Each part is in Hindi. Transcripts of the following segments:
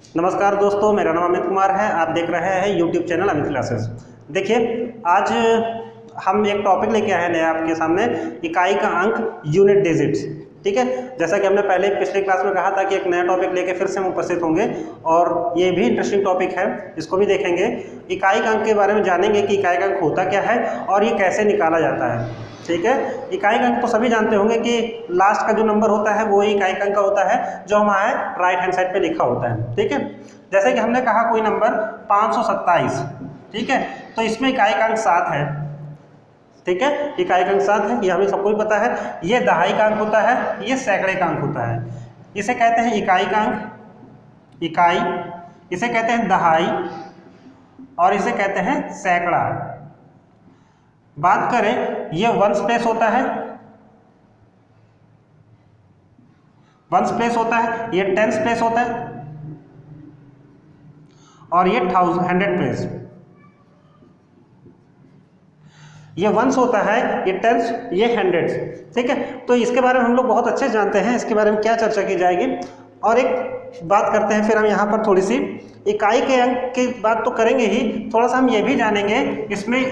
नमस्कार दोस्तों, मेरा नाम अमित कुमार है। आप देख रहे हैं यूट्यूब चैनल अमित क्लासेस। देखिए, आज हम एक टॉपिक लेके आए हैं नया आपके सामने, इकाई का अंक यूनिट डिजिट्स। ठीक है, जैसा कि हमने पहले पिछले क्लास में कहा था कि एक नया टॉपिक लेके फिर से हम उपस्थित होंगे और ये भी इंटरेस्टिंग टॉपिक है, इसको भी देखेंगे। इकाई का अंक के बारे में जानेंगे कि इकाई का अंक होता क्या है और ये कैसे निकाला जाता है। ठीक है, इकाई का अंक तो सभी जानते होंगे कि लास्ट का जो नंबर होता है वो ही इकाई का अंक होता है, जो हमारे राइट हैंड साइड पे लिखा होता है। ठीक है, जैसे कि हमने कहा कोई नंबर 527, ठीक है, तो इसमें इकाई का अंक 7 है। ठीक है, इकाई का अंक 7 है, ये हमें सबको ही पता है। ये दहाई का अंक होता है, ये सैकड़े का अंक होता है। इसे कहते हैं इकाई का अंक, इकाई, इसे कहते हैं दहाई और इसे कहते हैं सैकड़ा। बात करें, ये वंस प्लेस होता है, वंस प्लेस होता है, ये टेंस प्लेस होता है और ये 100 प्लेस। ये वंस होता है, ये टेंस, ये हंड्रेड्स। ठीक है, तो इसके बारे में हम लोग बहुत अच्छे जानते हैं, इसके बारे में क्या चर्चा की जाएगी। और एक बात करते हैं फिर हम यहाँ पर थोड़ी सी इकाई के अंक की बात तो करेंगे ही, थोड़ा सा हम ये भी जानेंगे इसमें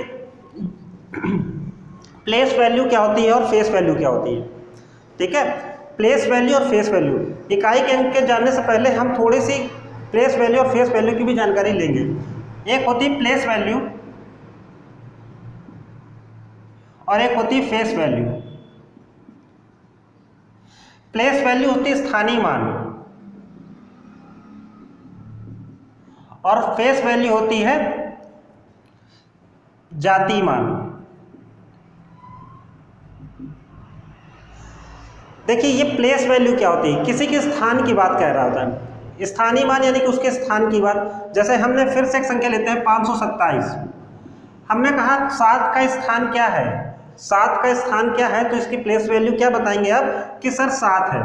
प्लेस वैल्यू क्या होती है और फेस वैल्यू क्या होती है। ठीक है, प्लेस वैल्यू और फेस वैल्यू, इकाई के अंक के जानने से पहले हम थोड़ी सी प्लेस वैल्यू और फेस वैल्यू की भी जानकारी लेंगे। एक होती है प्लेस वैल्यू और एक होती है फेस वैल्यू। प्लेस वैल्यू होती है स्थानीय मान और फेस वैल्यू होती है जातीय मान। देखिए, ये प्लेस वैल्यू क्या होती है, किसी के स्थान की बात कह रहा होता है। स्थानीय मान यानी कि उसके स्थान की बात। जैसे हमने फिर से एक संख्या लेते हैं 527, हमने कहा 7 का स्थान क्या है, 7 का स्थान क्या है, तो इसकी प्लेस वैल्यू क्या बताएंगे आप कि सर 7 है,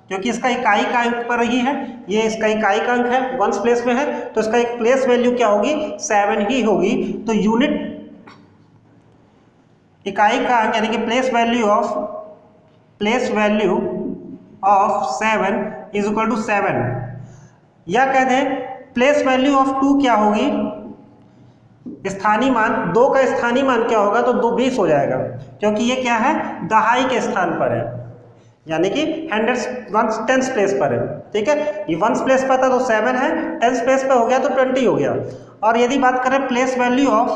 क्योंकि इसका इकाई का अंक पर ही है, ये इसका इकाई का अंक है, वंस प्लेस में है, तो इसका एक प्लेस वैल्यू क्या होगी, 7 ही होगी। तो यूनिट इकाई का अंक यानी कि place value of 7 is equal to 7, या कह दें प्लेस वैल्यू ऑफ 2 क्या होगी, स्थानीय मान 2 का स्थानीय मान क्या होगा, तो 2 20 हो जाएगा, क्योंकि ये क्या है, दहाई के स्थान पर है, यानी कि हंड्रेड्स वंस टेंस प्लेस पर है। ठीक है, ये वंस प्लेस पर था तो 7 है, टेंस प्लेस पर हो गया तो 20 हो गया। और यदि बात करें प्लेस वैल्यू ऑफ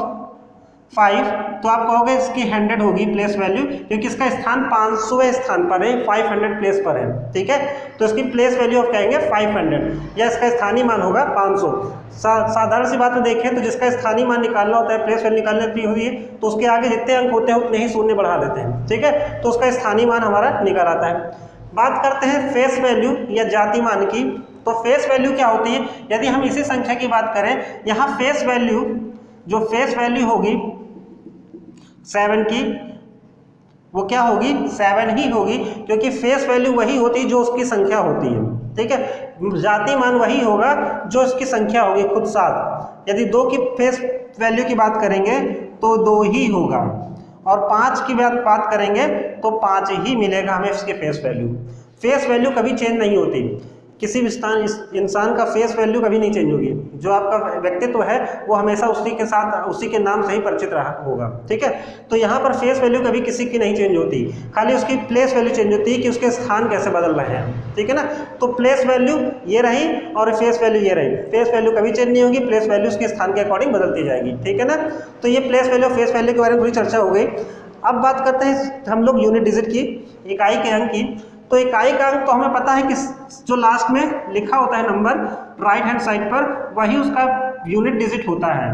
5, तो आप कहोगे इसकी 100 होगी प्लेस वैल्यू, क्योंकि इसका स्थान 500वें स्थान पर है, 500 प्लेस पर है। ठीक है, तो इसकी प्लेस वैल्यू ऑफ कहेंगे 500, या इसका स्थानीय मान होगा 500। साधारण सी बात में देखें तो जिसका स्थानीय मान निकालना होता है, प्लेस वैल्यू निकालनी होती है, तो उसके आगे जितने अंक होते हैं उतने ही शून्य बढ़ा देते हैं। ठीक है, तो उसका स्थानीय मान हमारा निकल आता है। बात करते हैं फेस वैल्यू या जाति मान की। तो फेस वैल्यू क्या होती है, यदि हम इसी संख्या की बात करें, यहाँ फेस वैल्यू, जो फेस वैल्यू होगी 7 की, वो क्या होगी, 7 ही होगी, क्योंकि फेस वैल्यू वही होती है जो उसकी संख्या होती है। ठीक है, जाति मान वही होगा जो इसकी संख्या होगी खुद 7। यदि 2 की फेस वैल्यू की बात करेंगे तो 2 ही होगा, और 5 की बात करेंगे तो 5 ही मिलेगा हमें इसकी फेस वैल्यू। फेस वैल्यू कभी चेंज नहीं होती, किसी भी इंसान का फेस वैल्यू कभी नहीं चेंज होगी। जो आपका व्यक्तित्व है वो हमेशा उसी के साथ, उसी के नाम से ही परिचित रहा होगा। ठीक है, तो यहाँ पर फेस वैल्यू कभी किसी की नहीं चेंज होती, खाली उसकी प्लेस वैल्यू चेंज होती है कि उसके स्थान कैसे बदल रहे हैं। ठीक है ना, तो प्लेस वैल्यू ये रही और फेस वैल्यू ये रही। फेस वैल्यू कभी चेंज नहीं होगी, प्लेस वैल्यू उसके स्थान के अकॉर्डिंग बदलती जाएगी। ठीक है ना, तो ये प्लेस वैल्यू और फेस वैल्यू के बारे में थोड़ी चर्चा हो गई। अब बात करते हैं हम लोग यूनिट डिजिट की, इकाई के अंक की। तो इकाई का अंक तो हमें पता है कि जो लास्ट में लिखा होता है नंबर राइट हैंड साइड पर, वही उसका यूनिट डिजिट होता है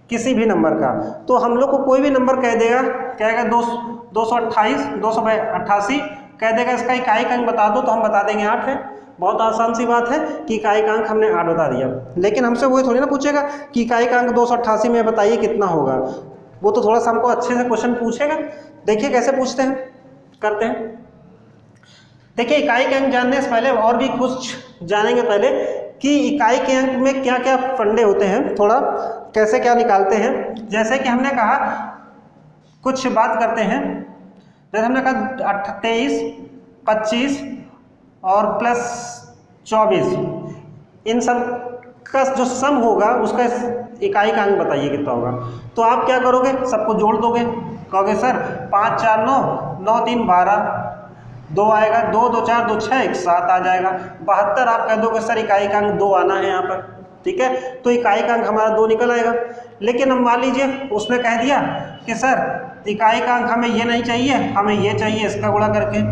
किसी भी नंबर का। तो हम लोग को कोई भी नंबर कह देगा, कहेगा 228, 288 कह देगा, इसका इकाई का अंक बता दो, तो हम बता देंगे 8 है। बहुत आसान सी बात है कि इकाई का अंक हमने 8 बता दिया। लेकिन हमसे वही थोड़ी ना पूछेगा कि इकाई का अंक 288 में बताइए कितना होगा, वो तो थोड़ा सा हमको अच्छे से क्वेश्चन पूछेगा। देखिए कैसे पूछते हैं, करते हैं। देखिए, इकाई के अंक जानने से पहले और भी कुछ जानेंगे पहले कि इकाई के अंक में क्या क्या फंडे होते हैं, थोड़ा कैसे क्या निकालते हैं। जैसे कि हमने कहा, कुछ बात करते हैं, जैसे हमने कहा 23, 25 और प्लस 24, इन सब का जो सम होगा उसका इकाई का अंक बताइए कितना होगा। तो आप क्या करोगे, सबको जोड़ दोगे, कहोगे सर 5 4 9, 9 3 12, 2 आएगा, 2 2 4 2 6 1 7 आ जाएगा। 72 आप कह दोगे सर इकाई का अंक 2 आना है यहाँ पर, ठीक है, तो इकाई का अंक हमारा 2 निकल आएगा। लेकिन अब मान लीजिए उसने कह दिया कि सर इकाई का अंक हमें ये नहीं चाहिए, हमें ये चाहिए, इसका गुणा करके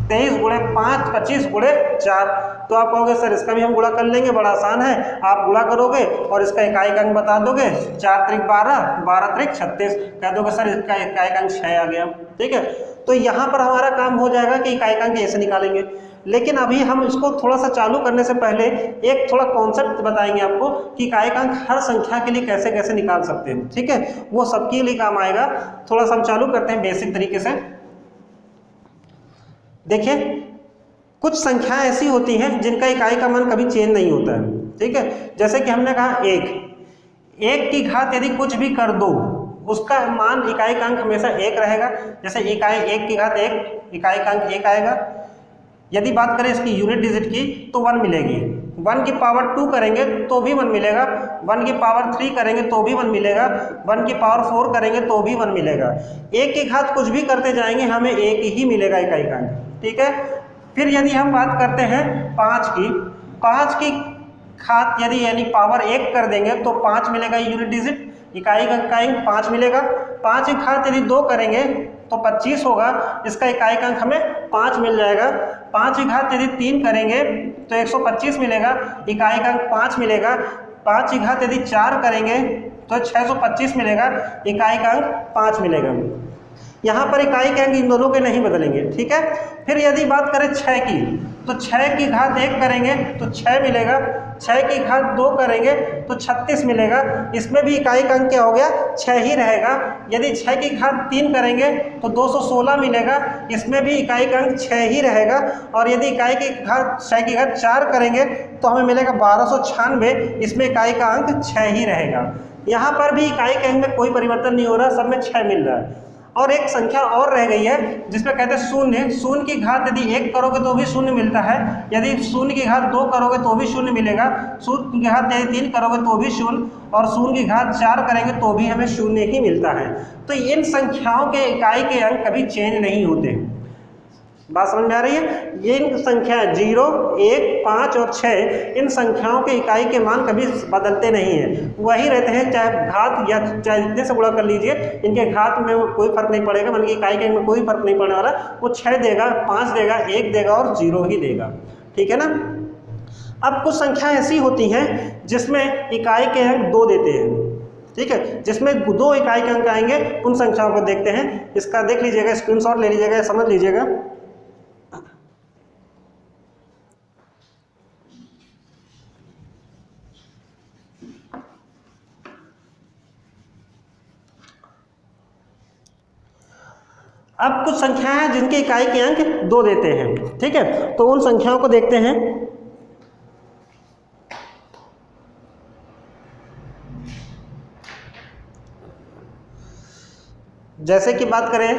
23 गुणे 5 25 गुणे 4। तो आप कहोगे सर इसका भी हम गुणा कर लेंगे, बड़ा आसान है, आप गुणा करोगे और इसका इकाई का अंक बता दोगे, 4 त्रिक 12, 12 त्रिक 36, कह दोगे सर इसका इकाई का अंक 6 आ गया, ठीक है। तो यहाँ पर हमारा काम हो जाएगा कि इकाई का अंक ऐसे निकालेंगे। लेकिन अभी हम इसको थोड़ा सा चालू करने से पहले एक थोड़ा कॉन्सेप्ट बताएंगे आपको कि इकाई का अंक हर संख्या के लिए कैसे कैसे निकाल सकते हैं, ठीक है, वो सबके लिए काम आएगा। थोड़ा सा हम चालू करते हैं बेसिक तरीके से। देखिए कुछ संख्याएं ऐसी होती हैं जिनका इकाई का मान कभी चेंज नहीं होता है, ठीक है। जैसे कि हमने कहा एक की घात यदि कुछ भी कर दो उसका मान इकाई का अंक हमेशा 1 रहेगा। जैसे इकाई 1 की घात 1, इकाई का अंक 1 आएगा। यदि बात करें इसकी यूनिट डिजिट की तो 1 मिलेगी। 1 की पावर 2 करेंगे तो भी 1 मिलेगा, 1 की पावर 3 करेंगे तो भी 1 मिलेगा, 1 की पावर 4 करेंगे तो भी 1 मिलेगा। 1 की घात कुछ भी करते जाएंगे हमें 1 ही मिलेगा इकाई का अंक, ठीक है। फिर यदि हम बात करते हैं 5 की घात यदि यानी पावर 1 कर देंगे तो 5 मिलेगा यूनिट डिजिट, इकाई का अंक 5 मिलेगा। 5 की घात यदि 2 करेंगे तो 25 होगा, इसका इकाई का अंक हमें 5 मिल जाएगा। 5 की घात यदि 3 करेंगे तो 125 मिलेगा, इकाई का अंक 5 मिलेगा। 5 की घात यदि 4 करेंगे तो 625 मिलेगा, इकाई का अंक 5 मिलेगा। यहाँ पर इकाई के अंक इन दोनों के नहीं बदलेंगे, ठीक है। फिर यदि बात करें 6 की तो 6 की घात 1 करेंगे तो 6 मिलेगा, 6 की घात 2 करेंगे तो 36 मिलेगा, इसमें भी इकाई का अंक क्या हो गया 6 ही रहेगा। यदि 6 की घात 3 करेंगे तो 216 मिलेगा, इसमें भी इकाई का अंक 6 ही रहेगा। और यदि इकाई की घात 6 की घात 4 करेंगे तो हमें मिलेगा 1296, इसमें इकाई का अंक 6 ही रहेगा। यहाँ पर भी इकाई के अंक में कोई परिवर्तन नहीं हो रहा, सब में 6 मिल रहा है। और एक संख्या और रह गई है जिसमें कहते हैं शून्य। शून्य की घात यदि 1 करोगे तो भी शून्य मिलता है, यदि शून्य की घात 2 करोगे तो भी शून्य मिलेगा, शून्य की घात यदि 3 करोगे तो भी शून्य, और शून्य की घात 4 करेंगे तो भी हमें शून्य ही मिलता है। तो इन संख्याओं के इकाई के अंक कभी चेंज नहीं होते। बात समझ में आ रही है? ये इन संख्याएं 0, 1, 5 और 6 इन संख्याओं के इकाई के मान कभी बदलते नहीं हैं, वही रहते हैं, चाहे घात या चाहे जितने से गुणा कर लीजिए, इनके घात में कोई फर्क नहीं पड़ेगा, मतलब इकाई के अंक में कोई फर्क नहीं पड़ने वाला। वो 6 देगा, 5 देगा, 1 देगा और 0 ही देगा, ठीक है ना। अब कुछ संख्या ऐसी होती हैं जिसमें इकाई के अंक 2 देते हैं, ठीक है, जिसमें 2 इकाई के अंक आएंगे, उन संख्याओं को देखते हैं। इसका देख लीजिएगा, स्क्रीनशॉट ले लीजिएगा, समझ लीजिएगा। अब कुछ संख्याएं हैं जिनके इकाई के अंक 2 देते हैं, ठीक है, तो उन संख्याओं को देखते हैं। जैसे कि बात करें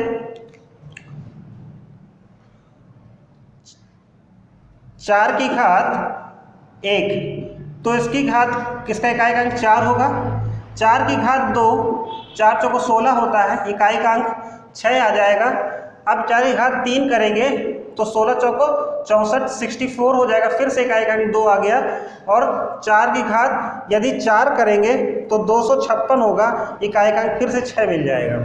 4 की घात 1, तो इसकी घात किसका इकाई का अंक 4 होगा। 4 की घात 2, 4 चौको 16 होता है, इकाई का अंक 6 आ जाएगा। अब 4 की घात 3 करेंगे तो 16 चौको 64, 64 हो जाएगा, फिर से इकाई का अंक 2 आ गया। और 4 की घात यदि 4 करेंगे तो 256 होगा, इकाई का अंक फिर से 6 मिल जाएगा,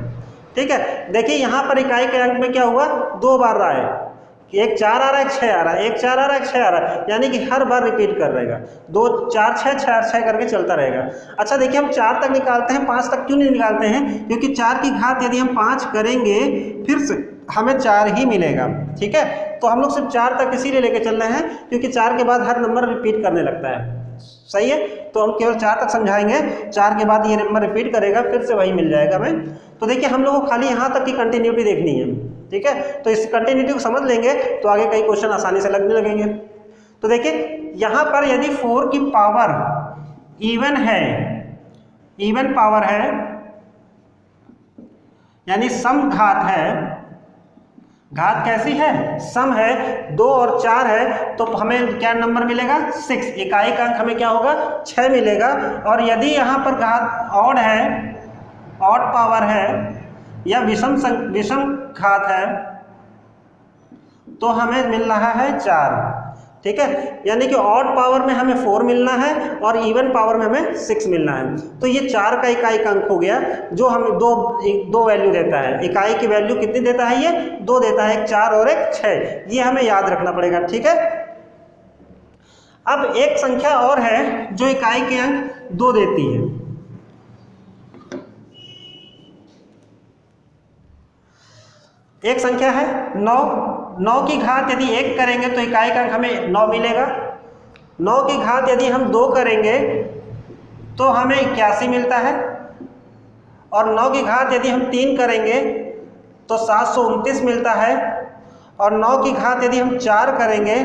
ठीक है। देखिए यहाँ पर इकाई के अंक में क्या हुआ, 2 बार रहा है, एक 4 आ रहा है, 6 आ रहा है, एक 4 आ रहा है, 6 आ रहा है, यानी कि हर बार रिपीट कर रहेगा, 2 4 6 6 6 करके चलता रहेगा। अच्छा देखिए, हम 4 तक निकालते हैं, 5 तक क्यों नहीं निकालते हैं, क्योंकि 4 की घात यदि हम 5 करेंगे फिर से हमें 4 ही मिलेगा, ठीक है। तो हम लोग सिर्फ 4 तक इसीलिए लेके चल रहे हैं क्योंकि 4 के बाद हर नंबर रिपीट करने लगता है, सही है। तो हम केवल 4 तक समझाएंगे, 4 के बाद ये नंबर रिपीट करेगा, फिर से वही मिल जाएगा हमें। तो देखिए हम लोगों को खाली यहाँ तक की कंटिन्यूटी देखनी है, ठीक है। तो इस कंटिन्यूटी को समझ लेंगे तो आगे कई क्वेश्चन आसानी से लगने लगेंगे। तो देखिए यहाँ पर यदि 4 की पावर इवन है, इवन पावर है यानी सम घात है, घात कैसी है, सम है, 2 और 4 है तो हमें क्या नंबर मिलेगा 6, इकाई का अंक हमें क्या होगा 6 मिलेगा। और यदि यहाँ पर घात ऑड है, ऑड पावर है या विषम घात है तो हमें मिल रहा है 4, ठीक है। यानी कि ऑड पावर में हमें 4 मिलना है और इवन पावर में हमें 6 मिलना है। तो ये 4 का इकाई का अंक हो गया जो हमें दो वैल्यू देता है। इकाई की वैल्यू कितनी देता है, ये 2 देता है, एक 4 और एक 6। ये हमें याद रखना पड़ेगा, ठीक है। अब एक संख्या और है जो इकाई के अंक 2 देती है। एक संख्या है 9, 9 की घात यदि 1 करेंगे तो इकाई का अंक हमें 9 मिलेगा। 9 की घात यदि हम 2 करेंगे तो हमें 81 मिलता है। और 9 की घात यदि हम 3 करेंगे तो 729 मिलता है। और 9 की घात यदि हम 4 करेंगे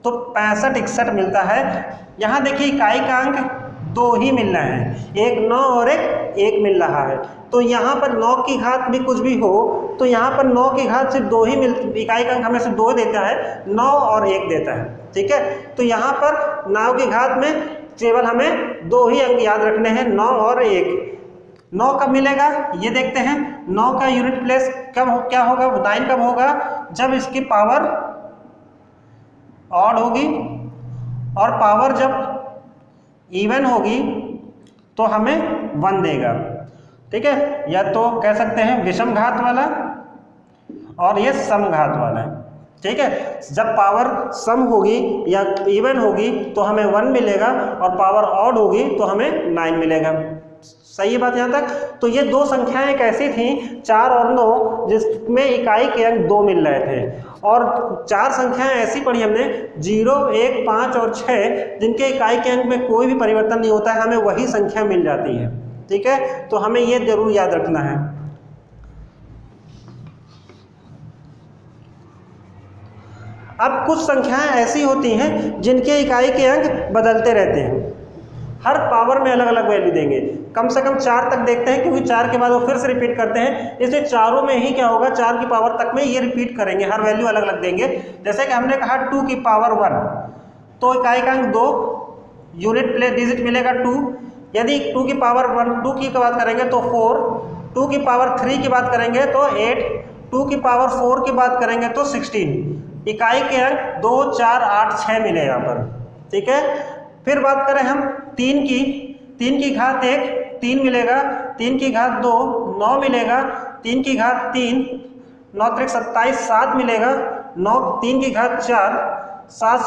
तो 65-61 मिलता है। यहाँ देखिए इकाई का अंक 2 ही मिल रहा है, एक 9 और एक 1 मिल रहा है। तो यहाँ पर 9 की घात भी कुछ भी हो तो यहाँ पर 9 की घात सिर्फ 2 ही इकाई का अंक हमें सिर्फ 2 देता है, 9 और 1 देता है, ठीक है। तो यहाँ पर 9 की घात में केवल हमें 2 ही अंक याद रखने हैं, 9 और 1। 9 कब मिलेगा ये देखते हैं। 9 का यूनिट प्लेस क्या होगा, 9 कब होगा, जब इसकी पावर ऑड होगी और पावर जब इवन होगी तो हमें 1 देगा, ठीक है। या तो कह सकते हैं विषम घात वाला और ये सम घात वाला है, ठीक है। जब पावर सम होगी या इवन होगी तो हमें 1 मिलेगा और पावर ऑड होगी तो हमें 9 मिलेगा। सही है बात यहाँ तक। तो ये 2 संख्याएं एक ऐसी थी 4 और 9 जिसमें इकाई के अंक 2 मिल रहे थे। और 4 संख्याएं ऐसी पढ़ी हमने 0, 1, 5 और 6 जिनके इकाई के अंक में कोई भी परिवर्तन नहीं होता है, हमें वही संख्या मिल जाती है, ठीक है। तो हमें ये जरूर याद रखना है। अब कुछ संख्याएं ऐसी होती हैं जिनके इकाई के अंक बदलते रहते हैं, हर पावर में अलग अलग वैल्यू देंगे। कम से कम 4 तक देखते हैं क्योंकि 4 के बाद वो फिर से रिपीट करते हैं, इसलिए चारों में ही क्या होगा 4 की पावर तक में ये रिपीट करेंगे, हर वैल्यू अलग अलग देंगे। जैसे कि हमने कहा 2 की पावर 1 तो इकाई का अंक 2, यूनिट प्लेस डिजिट मिलेगा 2। यदि 2 की पावर 1 2 की बात करेंगे तो 4, 2 की पावर 3 की बात करेंगे तो 8, 2 की पावर 4 की बात करेंगे तो 16। इकाई के अंक 2, 4, 8, 6 मिले यहाँ पर, ठीक है। फिर बात करें हम 3 की घात 1 3 मिलेगा, 3 की घात 2 9 मिलेगा, 3 की घात 3 9 3 27 7 मिलेगा, 3 की घात 4 7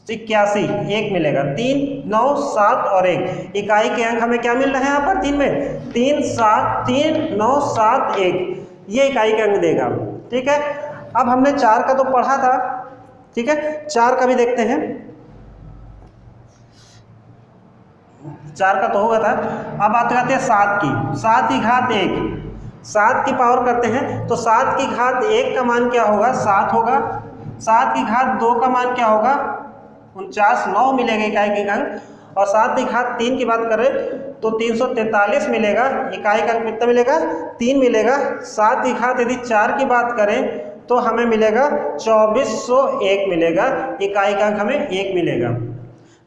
81 1 मिलेगा। 3 9 7 और 1 इकाई के अंक हमें क्या मिल रहे हैं यहाँ पर 3 में 3 7 3 9 7 1, ये इकाई के अंक देगा, ठीक है। अब हमने 4 का तो पढ़ा था, ठीक है। 4 का भी देखते हैं, 4 का तो होगा था। अब बात करते हैं 7 की। 7 की घात 1, 7 की पावर करते हैं तो 7 की घात 1 का मान क्या होगा 7 होगा। 7 की घात 2 का मान क्या होगा 49 9 मिलेगा इकाई के अंक। और 7 की घात 3 की बात करें तो 343 मिलेगा, इकाई का अंक कितना मिलेगा 3 मिलेगा। 7 की घात यदि 4 की बात करें तो हमें मिलेगा 2401 मिलेगा, इकाई का अंक हमें 1 मिलेगा।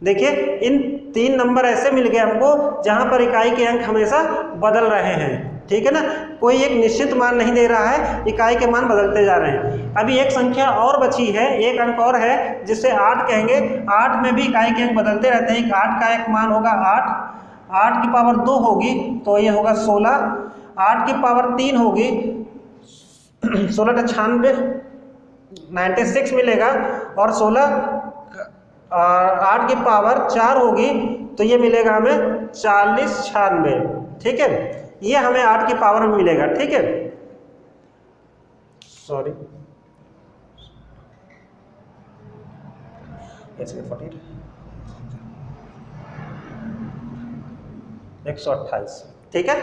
देखिए इन 3 नंबर ऐसे मिल गए हमको जहां पर इकाई के अंक हमेशा बदल रहे हैं, ठीक है ना। कोई एक निश्चित मान नहीं दे रहा है, इकाई के मान बदलते जा रहे हैं। अभी एक संख्या और बची है, एक अंक और है जिसे 8 कहेंगे। 8 में भी इकाई के अंक बदलते रहते हैं। 8 का एक मान होगा 8, 8 की पावर 2 होगी तो ये होगा 16, 8 की पावर 3 होगी 16 96 96 मिलेगा। और 8 की पावर 4 होगी तो ये मिलेगा हमें 40 96, ठीक है। ये हमें 8 की पावर में मिलेगा, ठीक है। सॉरी 128, ठीक है।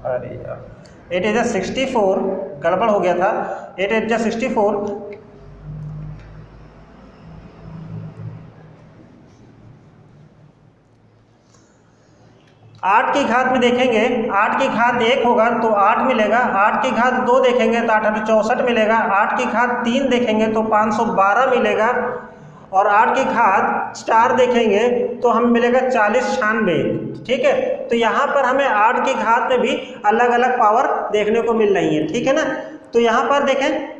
अरे यार 8 8 64 गड़बड़ हो गया था। 8 8 64 तो 8 की घात में देखेंगे 8 की घात 1 होगा तो 8 मिलेगा, 8 की घात 2 देखेंगे तो 864 मिलेगा, 8 की घात 3 देखेंगे तो 512 मिलेगा, और 8 की घात 4 देखेंगे तो हम मिलेगा 4096। ठीक है, तो यहाँ पर हमें 8 की घात में भी अलग अलग पावर देखने को मिल रही है। ठीक है ना, तो यहाँ पर देखें,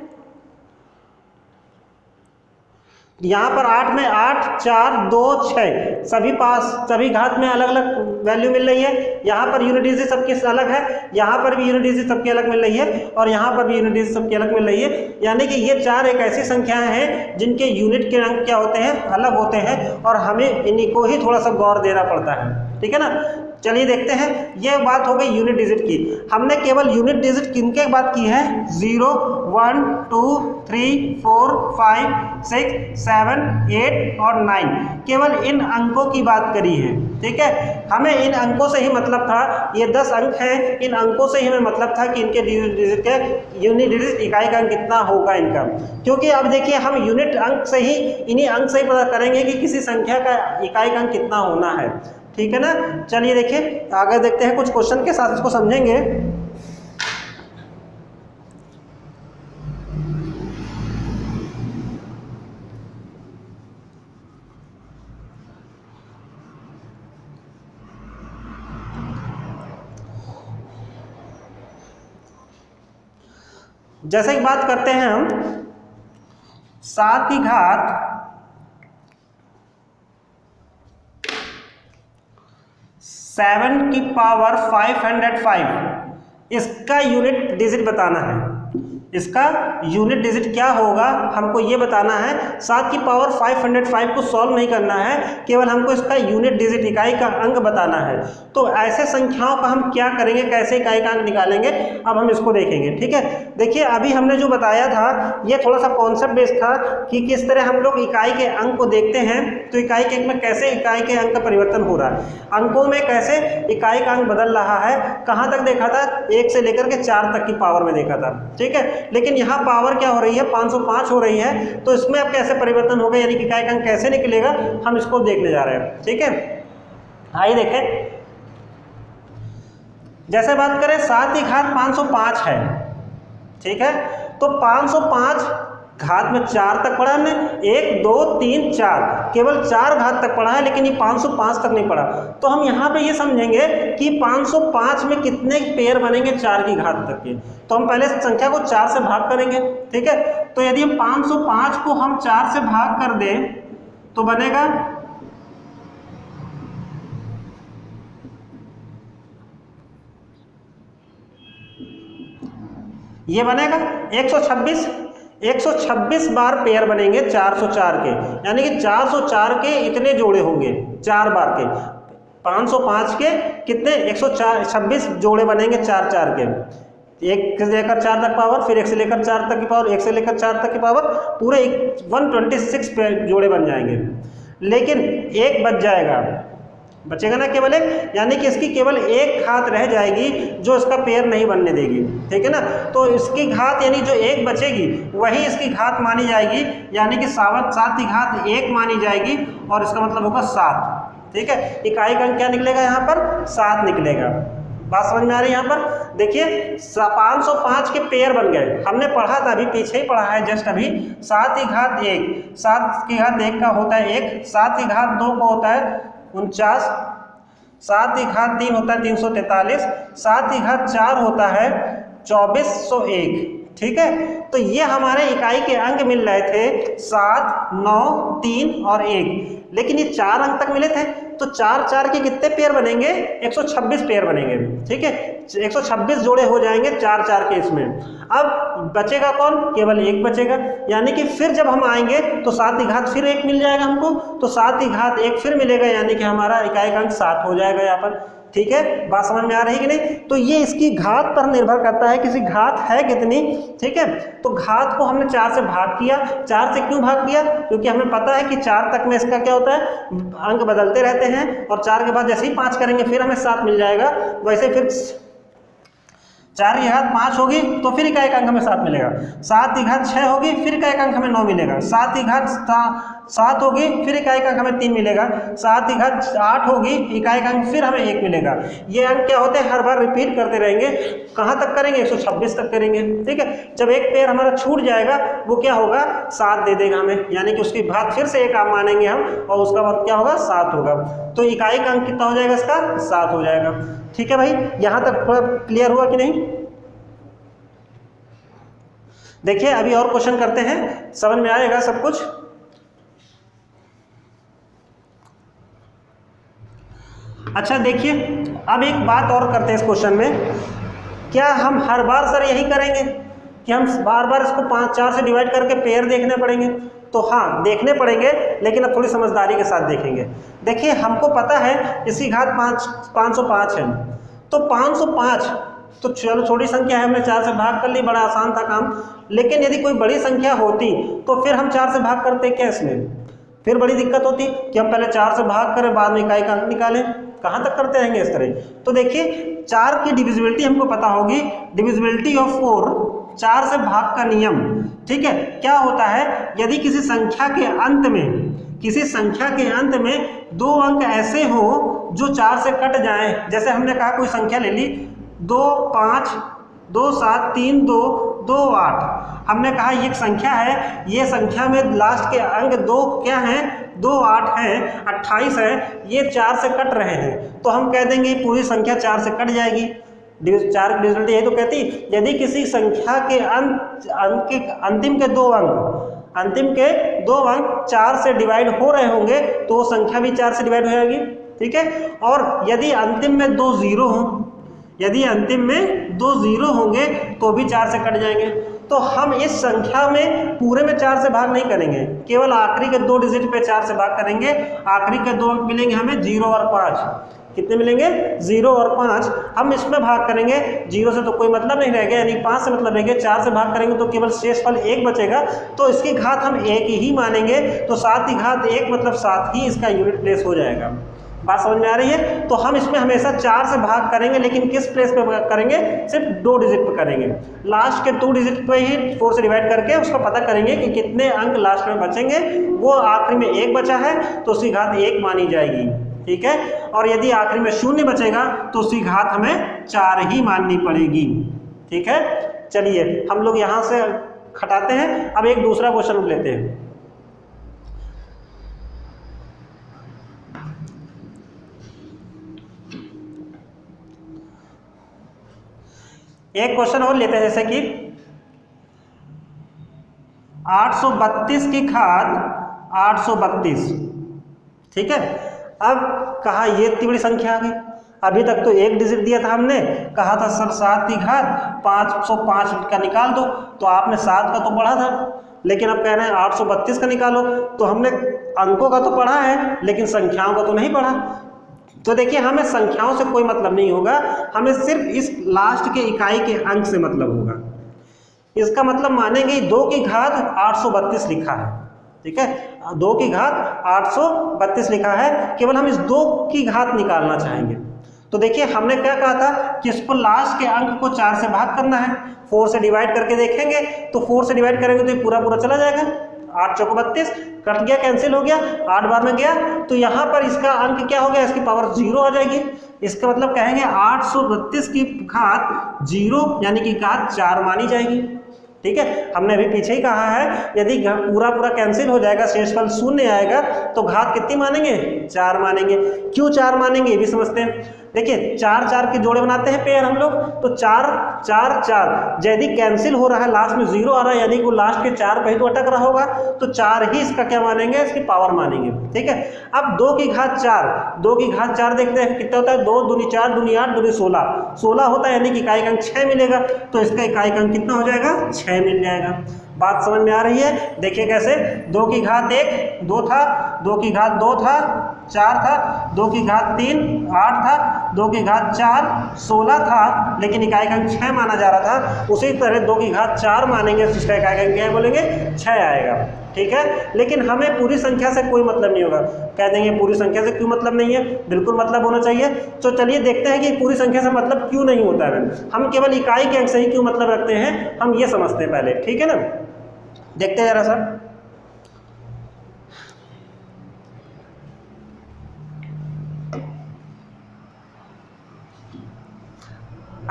यहाँ पर 8 में 8 4 2 6 सभी घात में अलग अलग वैल्यू मिल रही है। यहाँ पर यूनिट डिजिट सबकी अलग है, यहाँ पर भी यूनिट डिजिट सबकी अलग मिल रही है, और यहाँ पर भी यूनिट डिजिट सबकी अलग मिल रही है। यानी कि ये 4 एक ऐसी संख्याएं हैं जिनके यूनिट के अंक क्या होते हैं, अलग होते हैं, और हमें इन्हीं को ही थोड़ा सा गौर देना पड़ता है। ठीक है ना, चलिए देखते हैं। ये बात हो गई यूनिट डिजिट की। हमने केवल यूनिट डिजिट किनके बात की है, 0 1 2 3 4 5 6 7 8 और 9, केवल इन अंकों की बात करी है। ठीक है, हमें इन अंकों से ही मतलब था, ये 10 अंक हैं, इन अंकों से ही हमें मतलब था कि इनके यूनिट डिजिट इकाई का अंक कितना होगा इनका। क्योंकि अब देखिए हम यूनिट अंक से ही, इन्हीं अंक से ही पता करेंगे कि किसी संख्या का इकाई का अंक कितना होना है। ठीक है ना, चलिए देखिए आगे देखते हैं, कुछ क्वेश्चन के साथ इसको समझेंगे। जैसे कि बात करते हैं हम 7 की घात 7 की पावर 505, इसका यूनिट डिजिट बताना है। इसका यूनिट डिजिट क्या होगा हमको ये बताना है। 7 की पावर 505 को सॉल्व नहीं करना है, केवल हमको इसका यूनिट डिजिट इकाई का अंक बताना है। तो ऐसे संख्याओं का हम क्या करेंगे, कैसे इकाई का अंक निकालेंगे, अब हम इसको देखेंगे। ठीक है, देखिए अभी हमने जो बताया था ये थोड़ा सा कॉन्सेप्ट बेस्ड था कि किस तरह हम लोग इकाई के अंक को देखते हैं, तो इकाई के अंक में कैसे इकाई के अंक का परिवर्तन हो रहा है, अंकों में कैसे इकाई का अंक बदल रहा है। कहाँ तक देखा था, 1 से लेकर के 4 तक की पावर में देखा था। ठीक है, लेकिन यहाँ पावर क्या हो रही है, 505 हो रही है, तो इसमें अब कैसे परिवर्तन होगा, यानी कि इकाई का अंक कैसे निकलेगा, हम इसको देखने जा रहे हैं। ठीक है, आइए देखें। जैसे बात करें 7 की घात 505 है। ठीक है, तो 505 घात में 4 तक पढ़ा हमने, 1 2 3 4, केवल 4 घात तक पढ़ा है, लेकिन ये 505 तक नहीं पढ़ा। तो हम यहाँ पे ये समझेंगे कि 505 में कितने पेयर बनेंगे 4 की घात तक के। तो हम पहले संख्या को 4 से भाग करेंगे। ठीक है, तो यदि हम 505 को हम 4 से भाग कर दें तो बनेगा ये बनेगा 126 बार पेयर बनेंगे 404 के, यानी कि 404 के इतने जोड़े होंगे 4 बार के। 505 के कितने 126 जोड़े बनेंगे 4 के, 1 से लेकर 4 तक पावर, फिर 1 से लेकर 4 तक की पावर, 1 से लेकर 4 तक की पावर, पूरे 126 जोड़े बन जाएंगे। लेकिन एक बच जाएगा, बचेगा ना केवल एक, यानी कि इसकी केवल एक घात रह जाएगी जो इसका पेयर नहीं बनने देगी। ठीक है ना, तो इसकी घात यानी जो एक बचेगी वही इसकी घात मानी जाएगी, यानी कि 7 की घात 1 मानी जाएगी, और इसका मतलब होगा 7। ठीक है, इकाई का अंक क्या निकलेगा, यहाँ पर 7 निकलेगा। बात समझ में आ रही है। यहाँ पर देखिए 505 के पेयर बन गए, हमने पढ़ा था अभी पीछे ही पढ़ा है जस्ट अभी। 7 की घात 1, 7 की घात 1 का होता है 1, 7 की घात 2 का होता है 49, 7 की घात 3 होता है 343, 7 की घात 4 होता है 2401। ठीक है, तो ये हमारे इकाई के अंक मिल रहे थे 7 9 3 और 1, लेकिन ये 4 अंक तक मिले थे, तो 4 के कितने पेयर बनेंगे, 126 पेयर बनेंगे। ठीक है, 126 जोड़े हो जाएंगे 4 के इसमें। अब बचेगा कौन, केवल 1 बचेगा, यानी कि फिर जब हम आएंगे तो 7 की घात फिर 1 मिल जाएगा हमको, तो 7 की घात 1 फिर मिलेगा, यानी कि हमारा इकाई का अंक 7 हो जाएगा यहाँ पर। ठीक है, बात समझ में आ रही कि नहीं। तो ये इसकी घात पर निर्भर करता है, किसी घात है कितनी। ठीक है, तो घात को हमने 4 से भाग किया। 4 से क्यों भाग किया, क्योंकि हमें पता है कि 4 तक में इसका क्या होता है, अंक बदलते रहते हैं, और 4 के बाद जैसे ही 5 करेंगे फिर हमें 7 मिल जाएगा। वैसे फिर 4 की घात 5 होगी तो फिर इकाई का अंक हमें 7 मिलेगा, 7 की घात 6 होगी फिर इकाई का अंक हमें 9 मिलेगा, 7 की घात 7 होगी, फिर इकाई का अंक हमें 3 मिलेगा, 7 की घात 8 होगी, इकाई का अंक फिर हमें 1 मिलेगा। ये अंक क्या होते हैं, हर बार रिपीट करते रहेंगे। कहाँ तक करेंगे, 126 तक करेंगे। ठीक है, जब एक पेयर हमारा छूट जाएगा वो क्या होगा, 7 दे देगा हमें, यानी कि उसकी घात फिर से 1 आप मानेंगे हम, और उसका बाद क्या होगा, 7 होगा। तो इकाई का अंक कितना हो जाएगा इसका, 7 हो जाएगा। ठीक है भाई, यहाँ तक थोड़ा क्लियर हुआ कि नहीं? देखिए अभी और क्वेश्चन करते हैं, समझ में आएगा सब कुछ। अच्छा देखिए, अब एक बात और करते हैं इस क्वेश्चन में, क्या हम हर बार सर यही करेंगे कि हम बार बार इसको 4 से डिवाइड करके पेयर देखने पड़ेंगे? तो हाँ देखने पड़ेंगे, लेकिन अब थोड़ी समझदारी के साथ देखेंगे। देखिए हमको पता है इसकी घात 505 है, तो 505 तो चलो छोटी संख्या है, हमने 4 से भाग कर ली, बड़ा आसान था काम। लेकिन यदि कोई बड़ी संख्या होती तो फिर हम 4 से भाग करते क्या, इसमें फिर बड़ी दिक्कत होती कि हम पहले 4 से भाग करें बाद में इकाई का अंक निकालें, कहाँ तक करते रहेंगे इस तरह। तो देखिए 4 की डिविजिबिलिटी हमको पता होगी, डिविजिबिलिटी ऑफ 4, 4 से भाग का नियम। ठीक है, क्या होता है, यदि किसी संख्या के अंत में 2 अंक ऐसे हो जो 4 से कट जाएं, जैसे हमने कहा कोई संख्या ले ली 2 5 2 7 3 2 2 8, हमने कहा ये एक संख्या है, ये संख्या में लास्ट के अंक 2 क्या हैं, 2 8 हैं, 28 है, ये 4 से कट रहे हैं, तो हम कह देंगे पूरी संख्या 4 से कट जाएगी। 4 की डिविजिबिलिटी यही तो कहती, यदि किसी संख्या के अंतिम के 2 अंक 4 से डिवाइड हो रहे होंगे तो वो संख्या भी 4 से डिवाइड हो जाएगी। ठीक है, और यदि अंतिम में 2 जीरो हों, यदि अंतिम में 2 जीरो होंगे तो भी 4 से कट जाएंगे। तो हम इस संख्या में पूरे में 4 से भाग नहीं करेंगे, केवल आखिरी के 2 डिजिट पे 4 से भाग करेंगे। आखिरी के 2 अंक मिलेंगे हमें 0 और 5, कितने मिलेंगे, 0 और 5, हम इसमें भाग करेंगे। 0 से तो कोई मतलब नहीं रहेगा, यानी 5 से मतलब रहेंगे, 4 से भाग करेंगे तो केवल शेषफल 1 बचेगा, तो इसकी घात हम 1 ही मानेंगे। तो 7 की घात 1 मतलब 7 ही इसका यूनिट प्लेस हो जाएगा। बात समझ में आ रही है? तो हम इसमें हमेशा 4 से भाग करेंगे, लेकिन किस प्लेस पे करेंगे, सिर्फ 2 डिजिट पे करेंगे। लास्ट के 2 डिजिट पे ही 4 से डिवाइड करके उसको पता करेंगे कि कितने अंक लास्ट में बचेंगे। वो आखिरी में 1 बचा है तो उसकी घात 1 मानी जाएगी। ठीक है, और यदि आखिरी में 0 बचेगा तो उसकी घात हमें 4 ही माननी पड़ेगी। ठीक है, चलिए हम लोग यहाँ से हटाते हैं, अब एक दूसरा क्वेश्चन लेते हैं। एक क्वेश्चन और लेते हैं, जैसे कि 832 की घात 832। ठीक है, अब कहा ये इतनी बड़ी संख्या आ गई, अभी तक तो 1 डिजिट दिया था, हमने कहा था सर 7 की घात 505 का निकाल दो, तो आपने 7 का तो पढ़ा था, लेकिन अब कह रहे हैं 832 का निकालो। तो हमने अंकों का तो पढ़ा है लेकिन संख्याओं का तो नहीं पढ़ा। तो देखिए हमें संख्याओं से कोई मतलब नहीं होगा, हमें सिर्फ इस लास्ट के इकाई के अंक से मतलब होगा। इसका मतलब मानेंगे 2 की घात 832 लिखा है। ठीक है, 2 की घात 832 लिखा है, केवल हम इस 2 की घात निकालना चाहेंगे। तो देखिए हमने क्या कहा था कि इसको लास्ट के अंक को 4 से भाग करना है, 4 से डिवाइड करके देखेंगे तो 4 से डिवाइड करेंगे तो ये पूरा पूरा चला जाएगा, 8 चौको 32, कट गया, कैंसिल हो गया, 8 बार में गया, तो यहाँ पर इसका अंक क्या हो गया, इसकी पावर 0 आ जाएगी। इसका मतलब कहेंगे 832 की घात 0 यानी कि घात 4 मानी जाएगी। ठीक है, हमने अभी पीछे ही कहा है यदि पूरा पूरा कैंसिल हो जाएगा, शेषफल 0 आएगा, तो घात कितनी मानेंगे, 4 मानेंगे। क्यों 4 मानेंगे ये भी समझते हैं। देखिए 4 4 के जोड़े बनाते हैं पेयर हम लोग, तो 4 4 4 यदि कैंसिल हो रहा है, लास्ट में 0 आ रहा है, यानी कि लास्ट के 4 पे ही तो अटक रहा होगा, तो 4 ही इसका क्या मानेंगे, इसकी पावर मानेंगे। ठीक है, अब 2 की घात 4, 2 की घात 4 देखते हैं कितना होता है, 2 दूनी 4 दूनी 8 दूनी 16, 16 होता है, यानी कि इकाई का अंक 6 मिलेगा, तो इसका इकाई का अंक कितना हो जाएगा, 6 मिल जाएगा। बात समझ में आ रही है? देखिए कैसे, 2 की घात 1 2 था, 2 की घात 2 था 4 था, 2 की घात 3 8 था, 2 की घात 4 16 था, लेकिन इकाई का अंक 6 माना जा रहा था। उसी तरह 2 की घात 4 मानेंगे तो इसका इकाई का अंक क्या बोलेंगे, 6 आएगा। ठीक है, लेकिन हमें पूरी संख्या से कोई मतलब नहीं होगा, कह देंगे पूरी संख्या से क्यों मतलब नहीं है, बिल्कुल मतलब होना चाहिए। तो चलिए देखते हैं कि पूरी संख्या से मतलब क्यों नहीं होता है, हम केवल इकाई के अंक से ही क्यों मतलब रखते हैं, हम ये समझते हैं पहले। ठीक है ना, देखते हैं जरा सा।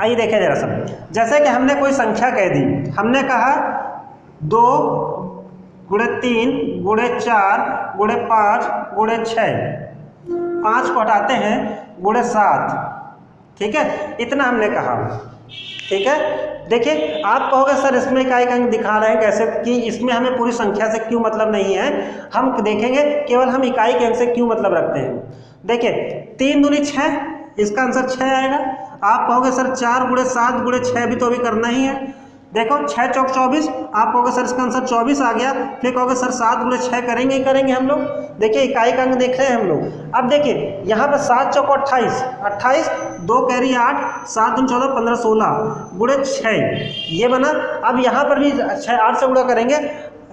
आइए देखें जरा सा, जैसे कि हमने कोई संख्या कह दी, हमने कहा 2 गुणे 3 गुणे 4 गुणे 5 गुणे 6, 5 को हटाते हैं गुणे 7, ठीक है, इतना हमने कहा, ठीक है। देखिए आप कहोगे सर इसमें इकाई का अंक दिखा रहे हैं कैसे, कि इसमें हमें पूरी संख्या से क्यों मतलब नहीं है, हम देखेंगे केवल हम इकाई के अंक से क्यों मतलब रखते हैं। देखिए 3 दूनी 6, इसका आंसर 6 आएगा। आप कहोगे सर 4 गुणे 7 गुणे 6 भी तो अभी करना ही है, देखो 6 चौक 24, आप कहोगे सर इसका आंसर 24 आ गया। फिर कहोगे सर 7 गुणे 6 करेंगे ही करेंगे हम लोग। देखिए इकाई का अंक देख रहे हैं हम लोग। अब देखिए यहाँ पर 7 चौक 28, 28 2 कैरी 8, 7 दूनी 14 15 16 गुणे 6 ये बना। अब यहाँ पर भी 6 8 से गुणा करेंगे,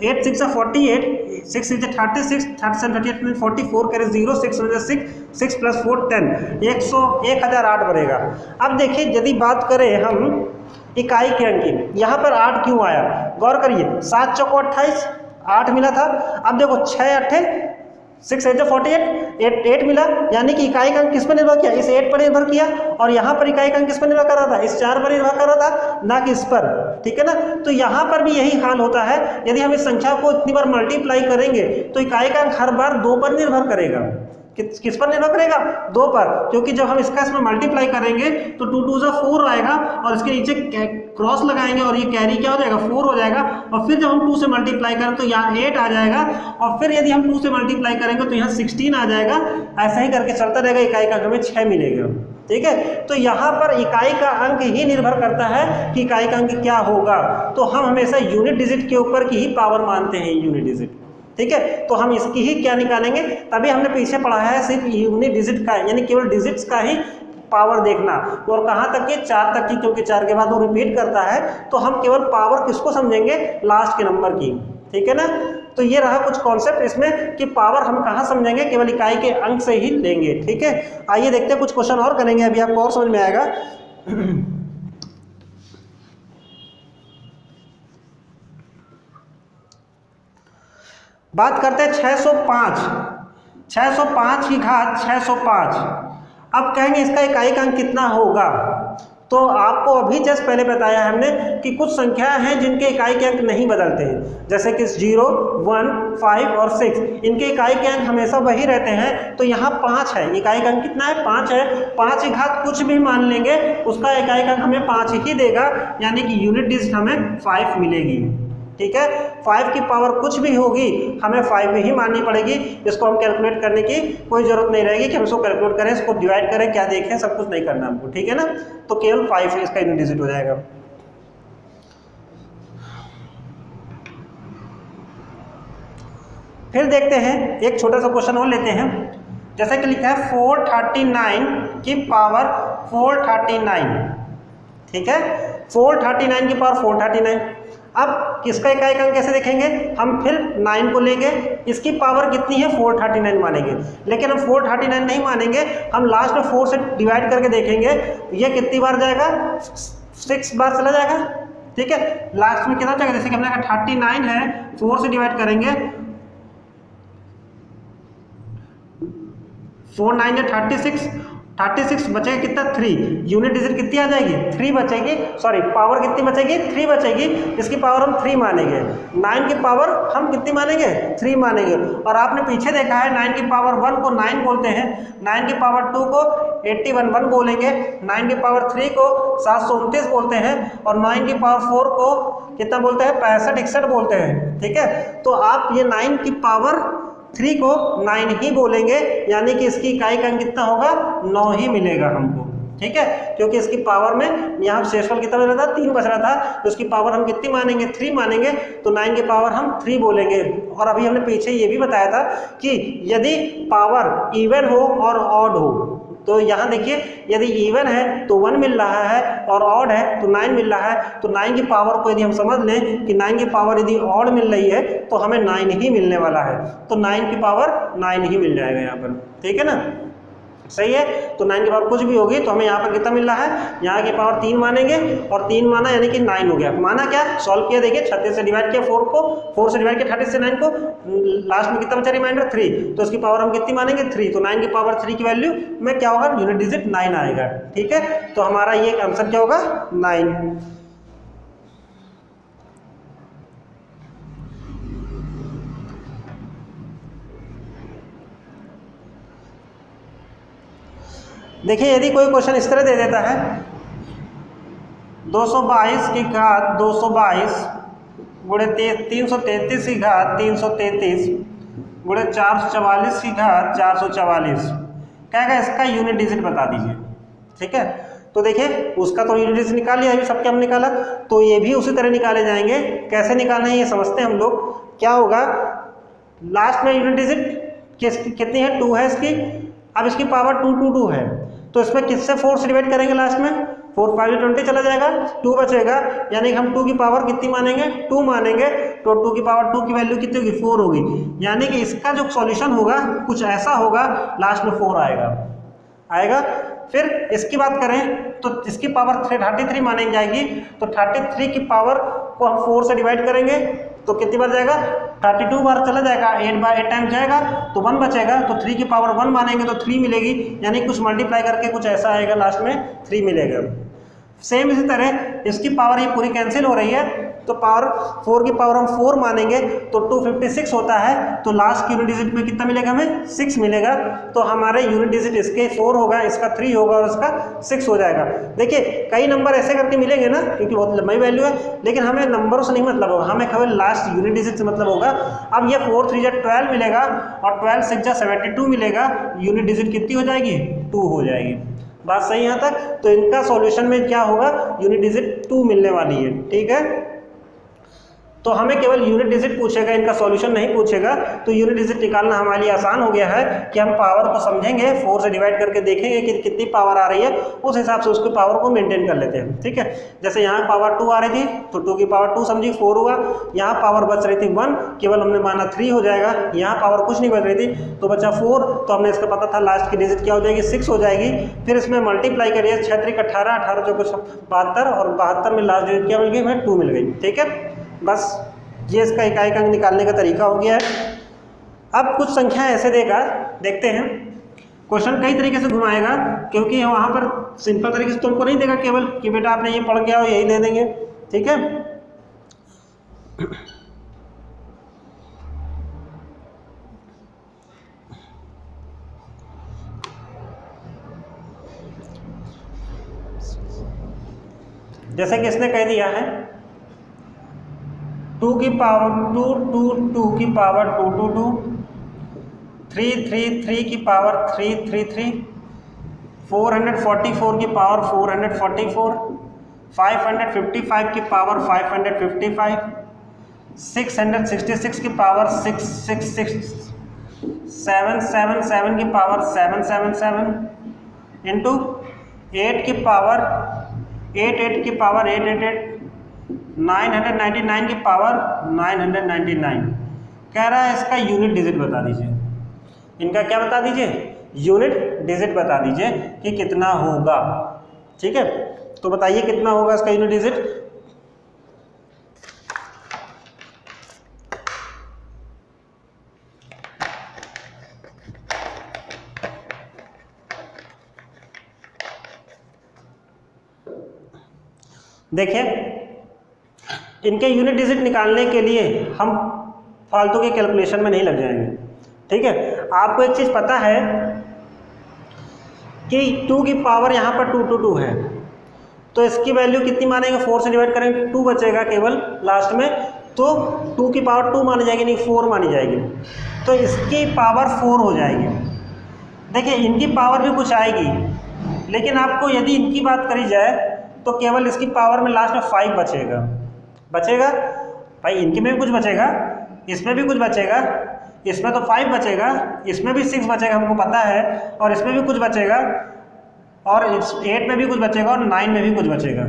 8 6 48, 6 6 36, 37 38 44 कैरी 0, 6 6 6 प्लस 4 10, 1008 बनेगा। अब देखिए यदि बात करें हम इकाई के अंक की, यहाँ पर 8 क्यों आया, गौर करिए 7 चौक 28 8 मिला था। अब देखो 6 8 6 8 48 8 मिला, यानी कि इकाई का अंक किस पर निर्भर किया, इस 8 पर निर्भर किया। और यहाँ पर इकाई का अंक किस पर निर्भर कर रहा था, इस 4 पर निर्भर कर रहा था, ना कि इस पर, ठीक है ना। तो यहाँ पर भी यही हाल होता है, यदि हम इस संख्या को इतनी बार मल्टीप्लाई करेंगे तो इकाई का अंक हर बार 2 पर निर्भर करेगा। किस पर निर्भर करेगा, 2 पर, क्योंकि जब हम इसका इसमें मल्टीप्लाई करेंगे तो 2 2 4 आएगा और इसके नीचे क्रॉस लगाएंगे और ये कैरी क्या हो जाएगा 4 हो जाएगा। और फिर जब हम 2 से मल्टीप्लाई करें तो यहाँ 8 आ जाएगा, और फिर यदि हम 2 से मल्टीप्लाई करेंगे तो यहाँ 16 आ जाएगा। ऐसा ही करके चलता रहेगा, इकाई का अंक हमें 6 मिलेगा, ठीक है। तो यहाँ पर इकाई का अंक ही निर्भर करता है कि इकाई का अंक क्या होगा। तो हम हमेशा यूनिट डिजिट के ऊपर की ही पावर मानते हैं, यूनिट डिजिट, ठीक है। तो हम इसकी ही क्या निकालेंगे, तभी हमने पीछे पढ़ा है सिर्फ यूनिट डिजिट का, यानी केवल डिजिट्स का ही पावर देखना। और कहाँ तक कि 4 तक की, क्योंकि 4 के बाद वो रिपीट करता है, तो हम केवल पावर किसको समझेंगे, लास्ट के नंबर की, ठीक है ना। तो ये रहा कुछ कॉन्सेप्ट इसमें कि पावर हम कहाँ समझेंगे, केवल इकाई के अंक से ही लेंगे, ठीक है। आइए देखते हैं कुछ क्वेश्चन और करेंगे, अभी आपको और समझ में आएगा। बात करते हैं 605 की घात 605। अब कहेंगे इसका इकाई का अंक कितना होगा। तो आपको अभी जस्ट पहले बताया हमने कि कुछ संख्याएं हैं जिनके इकाई के अंक नहीं बदलते हैं, जैसे कि 0 1 5 और 6, इनके इकाई के अंक हमेशा वही रहते हैं। तो यहाँ 5 है, इकाई का अंक कितना है, 5 है। 5 की घात कुछ भी मान लेंगे, उसका इकाई का अंक हमें 5 ही देगा, यानी कि यूनिट डिजिट हमें 5 मिलेगी, ठीक है। 5 की पावर कुछ भी होगी हमें 5 ही माननी पड़ेगी। इसको हम कैलकुलेट करने की कोई जरूरत नहीं रहेगी कि हम इसको कैलकुलेट करें, इसको डिवाइड करें, क्या देखें, सब कुछ नहीं करना हमको, ठीक है ना। तो केवल 5 इसका यूनिट डिजिट हो जाएगा। फिर देखते हैं एक छोटा सा क्वेश्चन और लेते हैं, जैसे कि लिखा है 439 की पावर 439, ठीक है। 439 की पावर 439। अब इसका इकाई का अंक कैसे देखेंगे, हम फिर 9 को लेंगे, इसकी पावर कितनी है 439 मानेंगे। लेकिन हम 439 नहीं मानेंगे, हम लास्ट में 4 से डिवाइड करके देखेंगे ये कितनी बार जाएगा, 6 बार चला जाएगा, ठीक है। लास्ट में कितना जाएगा, जैसे कि हमने कहा 39 है, 4 से डिवाइड करेंगे, 4 9 है 36 बचेगा कितना 3, यूनिट डिजिट कितनी आ जाएगी 3 बचेगी, सॉरी पावर कितनी बचेगी 3 बचेगी। इसकी पावर हम 3 मानेंगे, 9 की पावर हम कितनी मानेंगे 3 मानेंगे। और आपने पीछे देखा है 9 की पावर 1 को 9 बोलते हैं, 9 की पावर 2 को 81 बोलेंगे, 9 की पावर 3 को 729 बोलते हैं, और 9 की पावर 4 को कितना बोलते हैं 65 61 बोलते हैं, ठीक है। तो आप ये 9 की पावर 3 को 9 ही बोलेंगे, यानी कि इसकी इकाई का अंक कितना होगा 9 ही मिलेगा हमको, ठीक है। क्योंकि इसकी पावर में यहाँ शेषफल कितना बच रहा था 3 बच रहा था, तो उसकी पावर हम कितनी मानेंगे 3 मानेंगे, तो 9 की पावर हम 3 बोलेंगे। और अभी हमने पीछे ये भी बताया था कि यदि पावर इवन हो और ऑड हो, तो यहाँ देखिए यदि इवन है तो 1 मिल रहा है और ऑड है तो 9 मिल रहा है। तो 9 की पावर को यदि हम समझ लें कि 9 की पावर यदि ऑड मिल रही है तो हमें 9 ही मिलने वाला है, तो 9 की पावर 9 ही मिल जाएगा यहाँ पर, ठीक है ना। सही है। तो 9 की पावर कुछ भी होगी तो हमें यहाँ पर कितना मिल रहा है, यहाँ की पावर 3 मानेंगे और 3 माना यानी कि 9 हो गया। माना क्या, सॉल्व किया, देखिए 36 से डिवाइड किया 4 को, 4 से डिवाइड किया 36 से 9 को, लास्ट में कितना बचा रिमाइंडर 3, तो इसकी पावर हम कितनी मानेंगे 3, तो 9 की पावर 3 की वैल्यू में क्या होगा, यूनिट डिजिट 9 आएगा। ठीक है, तो हमारा ये आंसर क्या होगा 9। देखिए यदि कोई क्वेश्चन इस तरह दे देता है 222 की घात 222 गुणे 333 की घात 333 गुणे 444 की घात 444, कहेगा इसका यूनिट डिजिट बता दीजिए। ठीक है, तो देखिए उसका तो यूनिट डिजिट निकाल लिया, अभी सबके हम निकाला, तो ये भी उसी तरह निकाले जाएंगे। कैसे निकालना है ये समझते हैं हम लोग। क्या होगा, लास्ट में यूनिट डिजिट कितनी है, 2 है इसकी। अब इसकी पावर 2 है, तो इसमें किससे 4 से डिवाइड करेंगे, लास्ट में 4 5 20 चला जाएगा, 2 बचेगा, यानी कि हम 2 की पावर कितनी मानेंगे, 2 मानेंगे, तो 2 की पावर 2 की वैल्यू कितनी होगी, 4 होगी। यानी कि इसका जो सॉल्यूशन होगा कुछ ऐसा होगा, लास्ट में 4 आएगा। फिर इसकी बात करें तो इसकी पावर 33 मानी जाएगी, तो 33 की पावर को हम 4 से डिवाइड करेंगे तो कितनी बार जाएगा, 32 बार चला जाएगा, 8 टाइम जाएगा तो 1 बचेगा, तो 3 की पावर 1 मानेंगे तो 3 मिलेगी, यानी कुछ मल्टीप्लाई करके कुछ ऐसा आएगा, लास्ट में 3 मिलेगा। सेम इसी तरह इसकी पावर ये पूरी कैंसिल हो रही है, तो पावर 4 की पावर हम 4 मानेंगे तो 256 होता है, तो लास्ट की यूनिट डिजिट में कितना मिलेगा, हमें 6 मिलेगा। तो हमारे यूनिट डिजिट इसके 4 होगा, इसका 3 होगा और इसका 6 हो जाएगा। देखिए कई नंबर ऐसे करके मिलेंगे ना, क्योंकि बहुत लंबी वैल्यू है, लेकिन हमें नंबरों से नहीं मतलब होगा, हमें केवल लास्ट यूनिट डिजिट से मतलब होगा। अब ये 4 3 12 मिलेगा और 12 6 72 मिलेगा, यूनिट डिजिट कितनी हो जाएगी, 2 हो जाएगी। बात सही यहाँ तक। तो इनका सॉल्यूशन में क्या होगा, यूनिट डिजिट 2 मिलने वाली है। ठीक है, तो हमें केवल यूनिट डिजिट पूछेगा, इनका सॉल्यूशन नहीं पूछेगा। तो यूनिट डिजिट निकालना हमारे लिए आसान हो गया है कि हम पावर को समझेंगे, 4 से डिवाइड करके देखेंगे कि कितनी पावर आ रही है, उस हिसाब से उसकी पावर को मेंटेन कर लेते हैं। ठीक है, जैसे यहाँ पावर 2 आ रही थी तो 2 की पावर 2 समझी 4 हुआ, यहाँ पावर बच रही थी 1, केवल हमने माना 3 हो जाएगा, यहाँ पावर कुछ नहीं बच रही थी तो बचा 4, तो हमने इसका पता था लास्ट की डिजिट क्या हो जाएगी, 6 हो जाएगी। फिर इसमें मल्टीप्लाई करिए, 6 3 18, 18 जो कुछ 72 और 72 में लास्ट डिजिट क्या मिल गई, हमें 2 मिल गई। ठीक है, बस ये इसका इकाई अंक निकालने का तरीका हो गया है। अब कुछ संख्या ऐसे देगा, देखते हैं, क्वेश्चन कई तरीके से घुमाएगा, क्योंकि वहाँ पर सिंपल तरीके से तुमको नहीं देगा केवल कि बेटा आपने ये पढ़ के आओ यही दे देंगे। ठीक है, जैसे कि इसने कह दिया है 2 की पावर 2 2 2 की पावर 2 2 2, 3 3 3 की पावर 3 3 3, 444 की पावर 444, 555 की पावर 555, 666 की पावर 666, 777 की पावर 777 इंटू 8 की पावर 8 की पावर 888, 999 की पावर 999। कह रहा है इसका यूनिट डिजिट बता दीजिए। इनका क्या बता दीजिए, यूनिट डिजिट बता दीजिए कि कितना होगा। ठीक है, तो बताइए कितना होगा इसका यूनिट डिजिट। देखिए इनके यूनिट डिजिट निकालने के लिए हम फालतू के कैलकुलेशन में नहीं लग जाएंगे। ठीक है, आपको एक चीज़ पता है कि 2 की पावर यहाँ पर 2 2 2 है, तो इसकी वैल्यू कितनी मानेंगे, 4 से डिवाइड करेंगे 2 बचेगा केवल लास्ट में, तो 2 की पावर 2 मानी जाएगी, नहीं 4 मानी जाएगी, तो इसकी पावर 4 हो जाएगी। देखिए इनकी पावर भी कुछ आएगी, लेकिन आपको यदि इनकी बात करी जाए तो केवल इसकी पावर में लास्ट में 5 बचेगा भाई, इनके में भी कुछ बचेगा, इसमें भी कुछ बचेगा, इसमें तो 5 बचेगा, इसमें भी 6 बचेगा हमको पता है, और इसमें भी कुछ बचेगा, और 8 में भी कुछ बचेगा और 9 में भी कुछ बचेगा।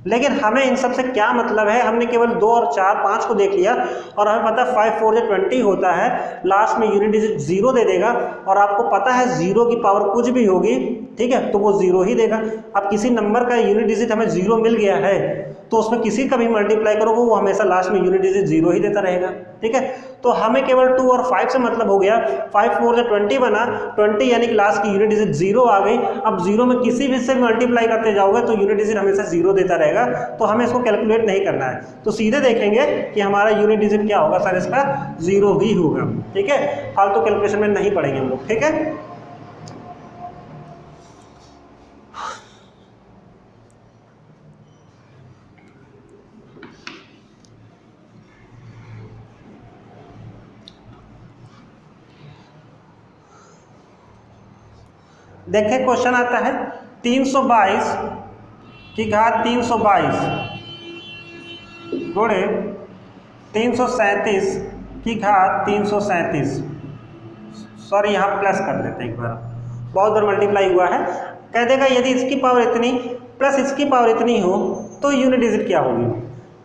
लेकिन हमें इन सब से क्या मतलब है, हमने केवल 2 और 4 5 को देख लिया और हमें पता है 5 4 20 होता है, लास्ट में यूनिट डिजिट 0 दे देगा और आपको पता है 0 की पावर कुछ भी होगी, ठीक है, तो वो 0 ही देगा। अब किसी नंबर का यूनिट डिजिट हमें 0 मिल गया है तो उसमें किसी का भी मल्टीप्लाई करोगे वो हमेशा लास्ट में यूनिट डिजिट 0 ही देता रहेगा, ठीक है। तो हमें केवल 2 और 5 से मतलब हो गया, 5 4 से 20 बना, 20 यानी कि लास्ट की यूनिट डिजिट 0 आ गई। अब 0 में किसी भी से मल्टीप्लाई करते जाओगे तो यूनिट डिजिट हमेशा 0 देता रहेगा, तो हमें इसको कैलकुलेट नहीं करना है, तो सीधे देखेंगे कि हमारा यूनिट डिजिट क्या होगा, सर इसका 0 ही होगा, ठीक है। फालतू कैलकुलेशन में नहीं पड़ेंगे हम लोग, ठीक है। देखिए क्वेश्चन आता है 322 की घात 322 गुणे 337 की घात 337, सॉरी यहाँ प्लस कर देते हैं एक बार, बहुत बार मल्टीप्लाई हुआ है। कह देगा यदि इसकी पावर इतनी प्लस इसकी पावर इतनी हो तो यूनिट डिजिट क्या होगी,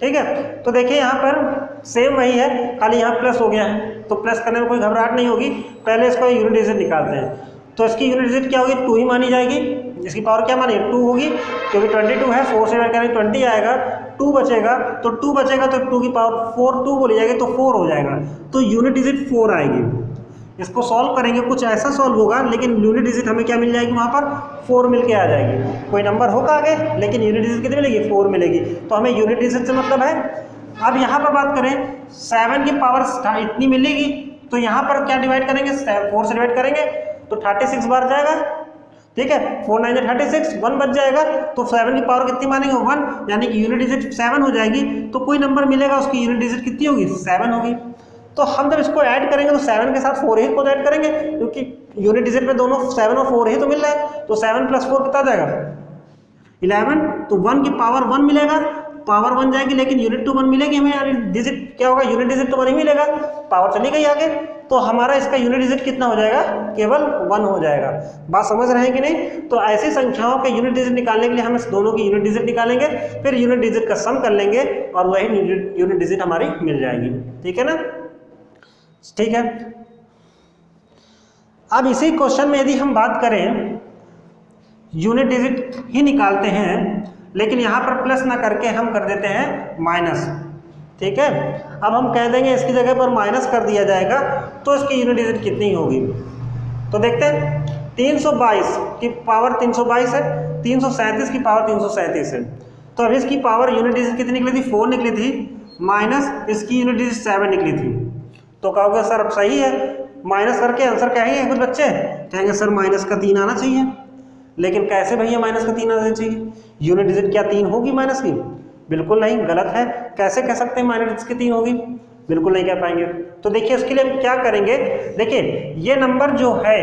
ठीक है। तो देखिए यहाँ पर सेम वही है, खाली यहाँ प्लस हो गया है, तो प्लस करने में कोई घबराहट नहीं होगी। पहले इसको यूनिट डिजिट निकालते हैं, तो इसकी यूनिट डिजिट क्या होगी, 2 ही मानी जाएगी। इसकी पावर क्या मानी, 2 होगी, क्योंकि 22 है, 4 से डिवाइड करेंगे 20 आएगा, 2 बचेगा, तो 2 बचेगा तो 2 की पावर 4 2 बोली जाएगी तो 4 हो जाएगा, तो यूनिट डिजिट 4 आएगी। इसको सॉल्व करेंगे, कुछ ऐसा सॉल्व होगा लेकिन यूनिट डिजिट हमें क्या मिल जाएगी, वहाँ पर 4 मिल के आ जाएगी। कोई नंबर होगा आगे लेकिन यूनिट डिजिट कितनी मिलेगी, 4 मिलेगी, तो हमें यूनिट डिजिट से मतलब है। अब यहाँ पर बात करें 7 की पावर इतनी मिलेगी, तो यहाँ पर क्या डिवाइड करेंगे, 4 से डिवाइड करेंगे तो 36 बार जाएगा, ठीक है, 4 9 36, 1 बच जाएगा, तो 7 की पावर कितनी मानेंगे, 1, यानी कि यूनिट डिजिट 7 हो जाएगी। तो कोई नंबर मिलेगा उसकी यूनिट डिजिट कितनी होगी, 7 होगी। तो हम जब इसको ऐड करेंगे तो 7 के साथ 4 ही को ऐड करेंगे, क्योंकि यूनिट डिजिट में दोनों 7 और 4 ही तो मिल रहा है, तो 7 + 4 कितना जाएगा, 11, तो 1 की पावर 1 मिलेगा, पावर 1 जाएगी लेकिन यूनिट टू 1 मिलेगी हमें, यानी डिजिट क्या होगा, यूनिट डिजिट तो 1 ही मिलेगा, पावर चली गई आगे, तो हमारा इसका यूनिट डिजिट कितना हो जाएगा, केवल 1 हो जाएगा। बात समझ रहे हैं कि नहीं। तो ऐसी संख्याओं के यूनिट डिजिट निकालने के लिए हम इस दोनों की यूनिट डिजिट निकालेंगे, फिर यूनिट डिजिट का सम कर लेंगे और वही यूनिट डिजिट हमारी मिल जाएगी, ठीक है ना, ठीक है। अब इसी क्वेश्चन में यदि हम बात करें, यूनिट डिजिट ही निकालते हैं लेकिन यहाँ पर प्लस ना करके हम कर देते हैं माइनस, ठीक है। अब हम कह देंगे इसकी जगह पर माइनस कर दिया जाएगा, तो इसकी यूनिट डिजिट कितनी होगी, तो देखते हैं 322 की पावर 322 है, 337 की पावर 337 है, तो अब इसकी पावर यूनिट डिजिट कितनी निकली थी, 4 निकली थी, माइनस इसकी यूनिट डिजिट 7 निकली थी। तो कहोगे सर अब सही है, माइनस करके आंसर क्या है, कुछ बच्चे कहेंगे सर माइनस का 3 आना चाहिए, लेकिन कैसे भैया माइनस का 3 आना चाहिए, यूनिट डिजिट क्या 3 होगी माइनस की, बिल्कुल नहीं, गलत है। कैसे कह सकते हैं माइनस की 3 होगी, बिल्कुल नहीं कह पाएंगे। तो देखिए उसके लिए हम क्या करेंगे, देखिए ये नंबर जो है,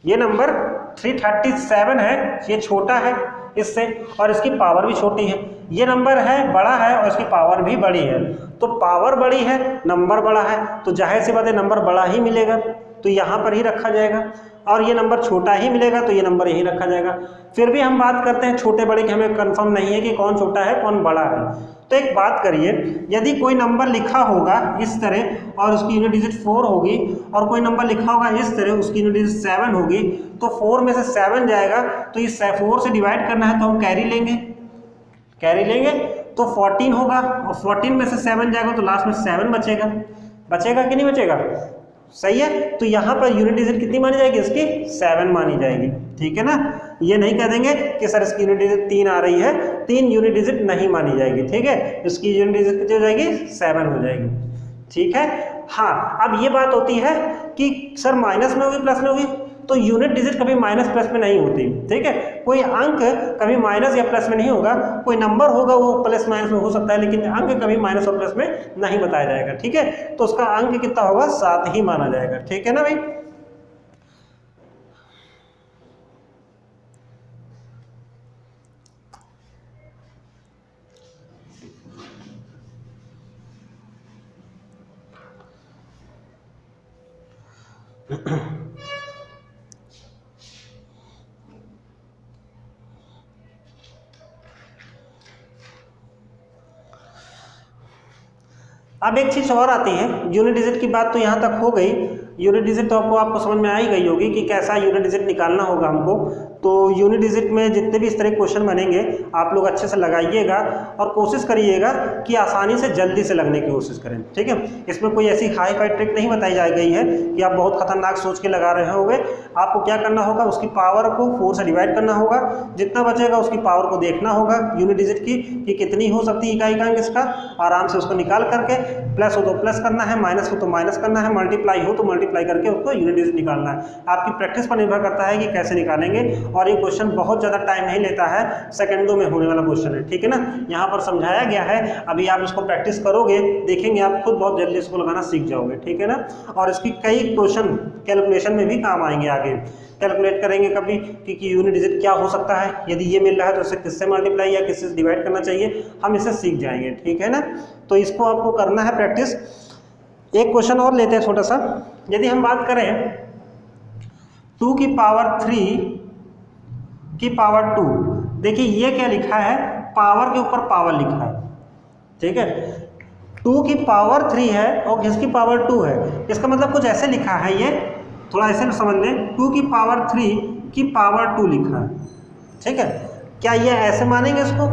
ये नंबर 337 है, ये छोटा है इससे और इसकी पावर भी छोटी है, ये नंबर है बड़ा है और इसकी पावर भी बड़ी है, तो पावर बड़ी है नंबर बड़ा है, तो जाहिर सी बात है नंबर बड़ा ही मिलेगा, तो यहाँ पर ही रखा जाएगा, और ये नंबर छोटा ही मिलेगा तो ये नंबर यही रखा जाएगा। फिर भी हम बात करते हैं छोटे बड़े की, हमें कंफर्म नहीं है कि कौन छोटा है कौन बड़ा है। तो एक बात करिए, यदि कोई नंबर लिखा होगा इस तरह और उसकी यूनिट डिजिट 4 होगी, और कोई नंबर लिखा होगा इस तरह उसकी यूनिट डिजिट 7 होगी, तो 4 में से 7 जाएगा, तो इस 4 से डिवाइड करना है तो हम कैरी लेंगे, कैरी लेंगे तो 14 होगा, और 14 में से 7 जाएगा तो लास्ट में 7 बचेगा, बचेगा कि नहीं बचेगा, सही है। तो यहाँ पर यूनिट डिजिट कितनी मानी जाएगी, इसकी 7 मानी जाएगी, ठीक है ना। ये नहीं कह देंगे कि सर इसकी यूनिट डिजिट 3 आ रही है, 3 यूनिट डिजिट नहीं मानी जाएगी, ठीक है, इसकी यूनिट डिजिट कितनी हो जाएगी, 7 हो जाएगी, ठीक है। हाँ, अब ये बात होती है कि सर माइनस में होगी प्लस में होगी, तो यूनिट डिजिट कभी माइनस प्लस में नहीं होती, ठीक है, कोई अंक कभी माइनस या प्लस में नहीं होगा, कोई नंबर होगा वो प्लस माइनस में हो सकता है, लेकिन अंक कभी माइनस और प्लस में नहीं बताया जाएगा, ठीक है। तो उसका अंक कितना होगा, 7 ही माना जाएगा, ठीक है ना भाई। अब एक चीज़ और आती है, यूनिट डिजिट की बात तो यहाँ तक हो गई। यूनिट डिजिट तो आपको समझ में आ ही गई होगी कि कैसा यूनिट डिजिट निकालना होगा हमको। तो यूनिट डिजिट में जितने भी इस तरह क्वेश्चन बनेंगे आप लोग अच्छे से लगाइएगा और कोशिश करिएगा कि आसानी से जल्दी से लगने की कोशिश करें, ठीक है। इसमें कोई ऐसी हाई फाई ट्रिक नहीं बताई जा गई है कि आप बहुत खतरनाक सोच के लगा रहे होंगे। आपको क्या करना होगा, उसकी पावर को 4 से डिवाइड करना होगा, जितना बचेगा उसकी पावर को देखना होगा यूनिट डिजिट की कि कितनी हो सकती है इकाई का अंक इसका, आराम से उसको निकाल करके प्लस हो तो प्लस करना है, माइनस हो तो माइनस करना है, मल्टीप्लाई हो तो मल्टीप्लाई करके उसको यूनिट डिजिट निकालना है। आपकी प्रैक्टिस पर निर्भर करता है कि कैसे निकालेंगे, और ये क्वेश्चन बहुत ज़्यादा टाइम नहीं लेता है, सेकंडों में होने वाला क्वेश्चन है, ठीक है ना। यहाँ पर समझाया गया है, अभी आप इसको प्रैक्टिस करोगे, देखेंगे आप खुद बहुत जल्दी इसको लगाना सीख जाओगे, ठीक है ना। और इसकी कई क्वेश्चन कैलकुलेशन में भी काम आएंगे, आगे कैलकुलेट करेंगे कभी कि यूनिट डिजिट क्या हो सकता है, यदि ये मिल रहा है तो इसे किससे मल्टीप्लाई या किससे डिवाइड करना चाहिए, हम इसे सीख जाएंगे, ठीक है ना। तो इसको आपको करना है प्रैक्टिस। एक क्वेश्चन और लेते हैं छोटा सा। यदि हम बात करें 2 की पावर 3 की पावर 2, देखिए ये क्या लिखा है, पावर के ऊपर पावर लिखा है, ठीक है। 2 की पावर 3 है और किसकी पावर 2 है, इसका मतलब कुछ ऐसे लिखा है, ये थोड़ा ऐसे समझ लें, 2 की पावर 3 की पावर 2 लिखा है, ठीक है। क्या ये ऐसे मानेंगे इसको,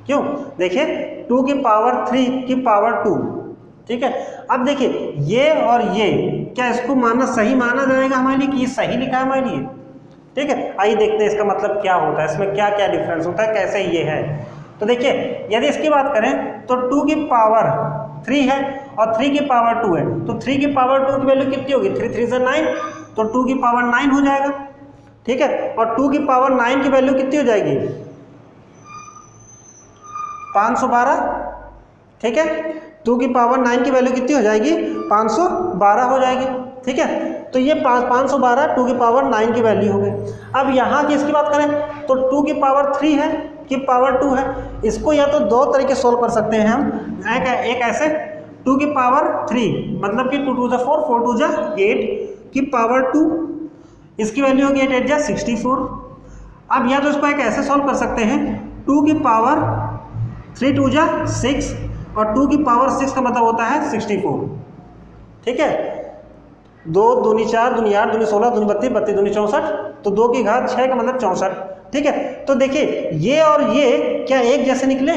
क्यों, देखिए 2 की पावर 3 की पावर 2, ठीक है। अब देखिए ये और ये, क्या इसको मानना सही माना जाएगा हमारे लिए कि ये सही लिखा है हमारे लिए, ठीक है। आइए देखते हैं इसका मतलब क्या होता है, इसमें क्या क्या डिफरेंस होता है, कैसे ये है। तो देखिए यदि इसकी बात करें तो 2 की पावर 3 है और 3 की पावर 2 है, तो 3 की पावर 2 की वैल्यू कितनी होगी, 3 3 से 9, तो 2 की पावर 9 हो जाएगा, ठीक है। और 2 की पावर 9 की वैल्यू कितनी हो जाएगी, 512, ठीक है। 2 की पावर 9 की वैल्यू कितनी हो जाएगी, 512 हो जाएगी, ठीक है। तो ये 512 2 की पावर 9 की वैल्यू हो गई। अब यहाँ की इसकी बात करें तो 2 की पावर 3 है कि पावर 2 है, इसको या तो दो तरीके सोल्व कर सकते हैं हम। एक ऐसे 2 की पावर 3 मतलब कि 2 2 जा 4, 4 2 जा 8 की पावर 2, इसकी वैल्यू होगी 8 8 जा 64। अब या तो इसको एक ऐसे सोल्व कर सकते हैं, 2 की पावर 3 2 जा 6 और 2 की पावर 6 का मतलब होता है 64, ठीक है। 2 दूनी 4 दूनी 8 दूनी 16 दूनी 32 32 दूनी 64, तो 2 की घात 6 का मतलब 64, ठीक है। तो देखिए ये और ये क्या एक जैसे निकले,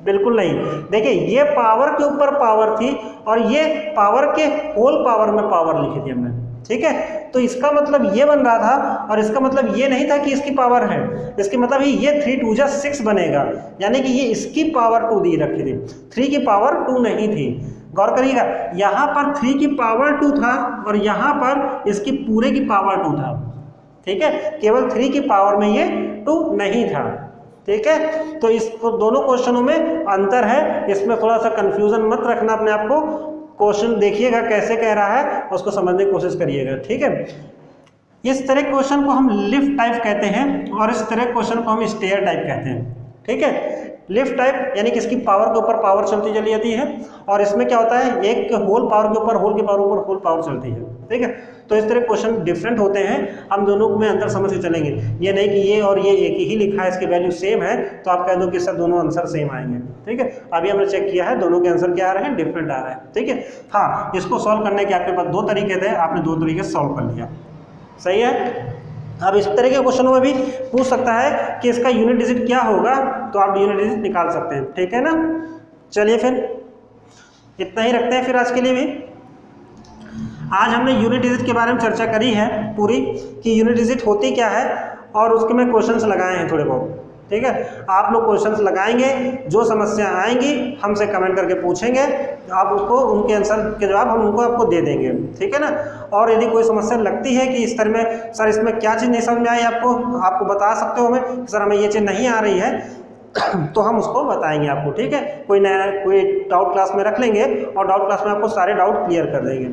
बिल्कुल नहीं। देखिए ये पावर के ऊपर पावर थी और ये पावर के होल पावर में पावर लिखी थी हमने, ठीक है। तो इसका मतलब ये बन रहा था और इसका मतलब ये नहीं था कि इसकी पावर है, इसकी मतलब ये 3 2 जा 6 बनेगा, यानी कि ये इसकी पावर 2 दी रखी थी, 3 की पावर 2 नहीं थी। गौर करिएगा, यहाँ पर 3 की पावर 2 था और यहाँ पर इसकी पूरे की पावर 2 था, ठीक है। केवल 3 की पावर में ये 2 नहीं था, ठीक है। तो इस दोनों क्वेश्चनों में अंतर है, इसमें थोड़ा सा कंफ्यूजन मत रखना अपने आप को। क्वेश्चन देखिएगा कैसे कह रहा है, उसको समझने की कोशिश करिएगा, ठीक है। इस तरह क्वेश्चन को हम लिफ्ट टाइप कहते हैं और इस तरह क्वेश्चन को हम स्टेयर टाइप कहते हैं, ठीक है। लिफ्ट टाइप यानी कि इसकी पावर के ऊपर पावर चलती चली जाती है और इसमें क्या होता है, एक होल पावर के ऊपर होल के पावर ऊपर होल पावर चलती है, ठीक है। तो इस तरह क्वेश्चन डिफरेंट होते हैं, हम दोनों में अंतर समझ के चलेंगे। ये नहीं कि ये और ये एक ही लिखा है, इसकी वैल्यू सेम है तो आप कह दो कि सर दोनों आंसर सेम आएंगे, ठीक है। अभी हमने चेक किया है, दोनों के आंसर क्या आ रहे हैं, डिफरेंट आ रहे हैं, ठीक है। हाँ, इसको सॉल्व करने के आपके पास 2 तरीके थे, आपने 2 तरीके सॉल्व कर लिया, सही है। अब इस तरह के क्वेश्चनों में भी पूछ सकता है कि इसका यूनिट डिजिट क्या होगा, तो आप यूनिट डिजिट निकाल सकते हैं, ठीक है ना। चलिए फिर इतना ही रखते हैं फिर आज के लिए भी। आज हमने यूनिट डिजिट के बारे में चर्चा करी है पूरी कि यूनिट डिजिट होती क्या है और उसके में क्वेश्चंस लगाए हैं थोड़े बहुत, ठीक है। आप लोग क्वेश्चंस लगाएंगे, जो समस्या आएंगी हमसे कमेंट करके पूछेंगे, आप उसको उनके आंसर के जवाब हम उनको आपको दे देंगे, ठीक है ना। और यदि कोई समस्या लगती है कि इस तरह में सर इसमें क्या चीज़ नहीं समझ में आई आपको बता सकते हो हमें, सर हमें ये चीज़ नहीं आ रही है तो हम उसको बताएंगे आपको, ठीक है। कोई डाउट क्लास में रख लेंगे और डाउट क्लास में आपको सारे डाउट क्लियर कर देंगे।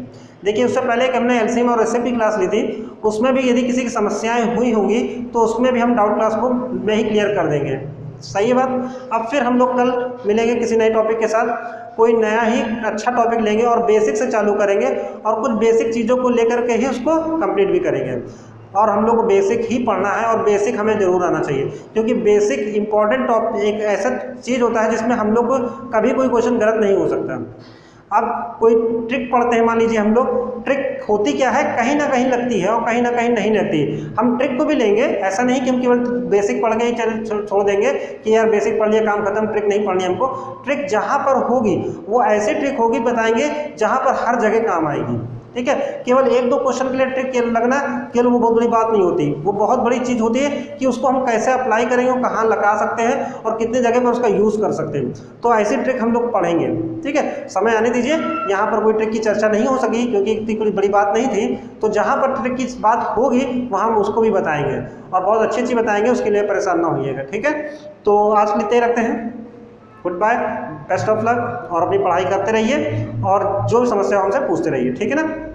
देखिए उससे पहले कि हमने एलसीएम और एसएपी क्लास ली थी, उसमें भी यदि किसी की समस्याएं हुई होंगी तो उसमें भी हम डाउट क्लास को में ही क्लियर कर देंगे, सही है बात। अब फिर हम लोग कल मिलेंगे किसी नए टॉपिक के साथ, कोई नया ही अच्छा टॉपिक लेंगे और बेसिक से चालू करेंगे और कुछ बेसिक चीज़ों को लेकर के ही उसको कंप्लीट भी करेंगे। और हम लोग को बेसिक ही पढ़ना है और बेसिक हमें ज़रूर आना चाहिए, क्योंकि बेसिक इंपॉर्टेंट टॉपिक एक ऐसा चीज़ होता है जिसमें हम लोग को कभी कोई क्वेश्चन गलत नहीं हो सकता। अब कोई ट्रिक पढ़ते हैं, मान लीजिए हम लोग, ट्रिक होती क्या है, कहीं ना कहीं लगती है और कहीं ना कहीं नहीं लगती। हम ट्रिक को भी लेंगे, ऐसा नहीं कि हम केवल बेसिक पढ़ के ही छोड़ देंगे कि यार बेसिक पढ़ लिया काम खत्म, ट्रिक नहीं पढ़नी हमको। ट्रिक जहाँ पर होगी वो ऐसी ट्रिक होगी बताएंगे जहाँ पर हर जगह काम आएगी, ठीक है। केवल एक दो क्वेश्चन के लिए ट्रिक लगना केवल वो बहुत बड़ी बात नहीं होती, वो बहुत बड़ी चीज़ होती है कि उसको हम कैसे अप्लाई करेंगे, कहाँ लगा सकते हैं और कितने जगह पर उसका यूज़ कर सकते हैं। तो ऐसी ट्रिक हम लोग पढ़ेंगे, ठीक है। समय आने दीजिए, यहाँ पर कोई ट्रिक की चर्चा नहीं हो सकी क्योंकि इतनी कोई बड़ी बात नहीं थी। तो जहाँ पर ट्रिक की बात होगी वहाँ हम उसको भी बताएंगे और बहुत अच्छी अच्छी बताएंगे, उसके लिए परेशान ना होइएगा, ठीक है। तो आज के लिए इतना रखते हैं। Goodbye, best of luck, और अपनी पढ़ाई करते रहिए और जो भी समस्या हो हमसे पूछते रहिए, ठीक है ना।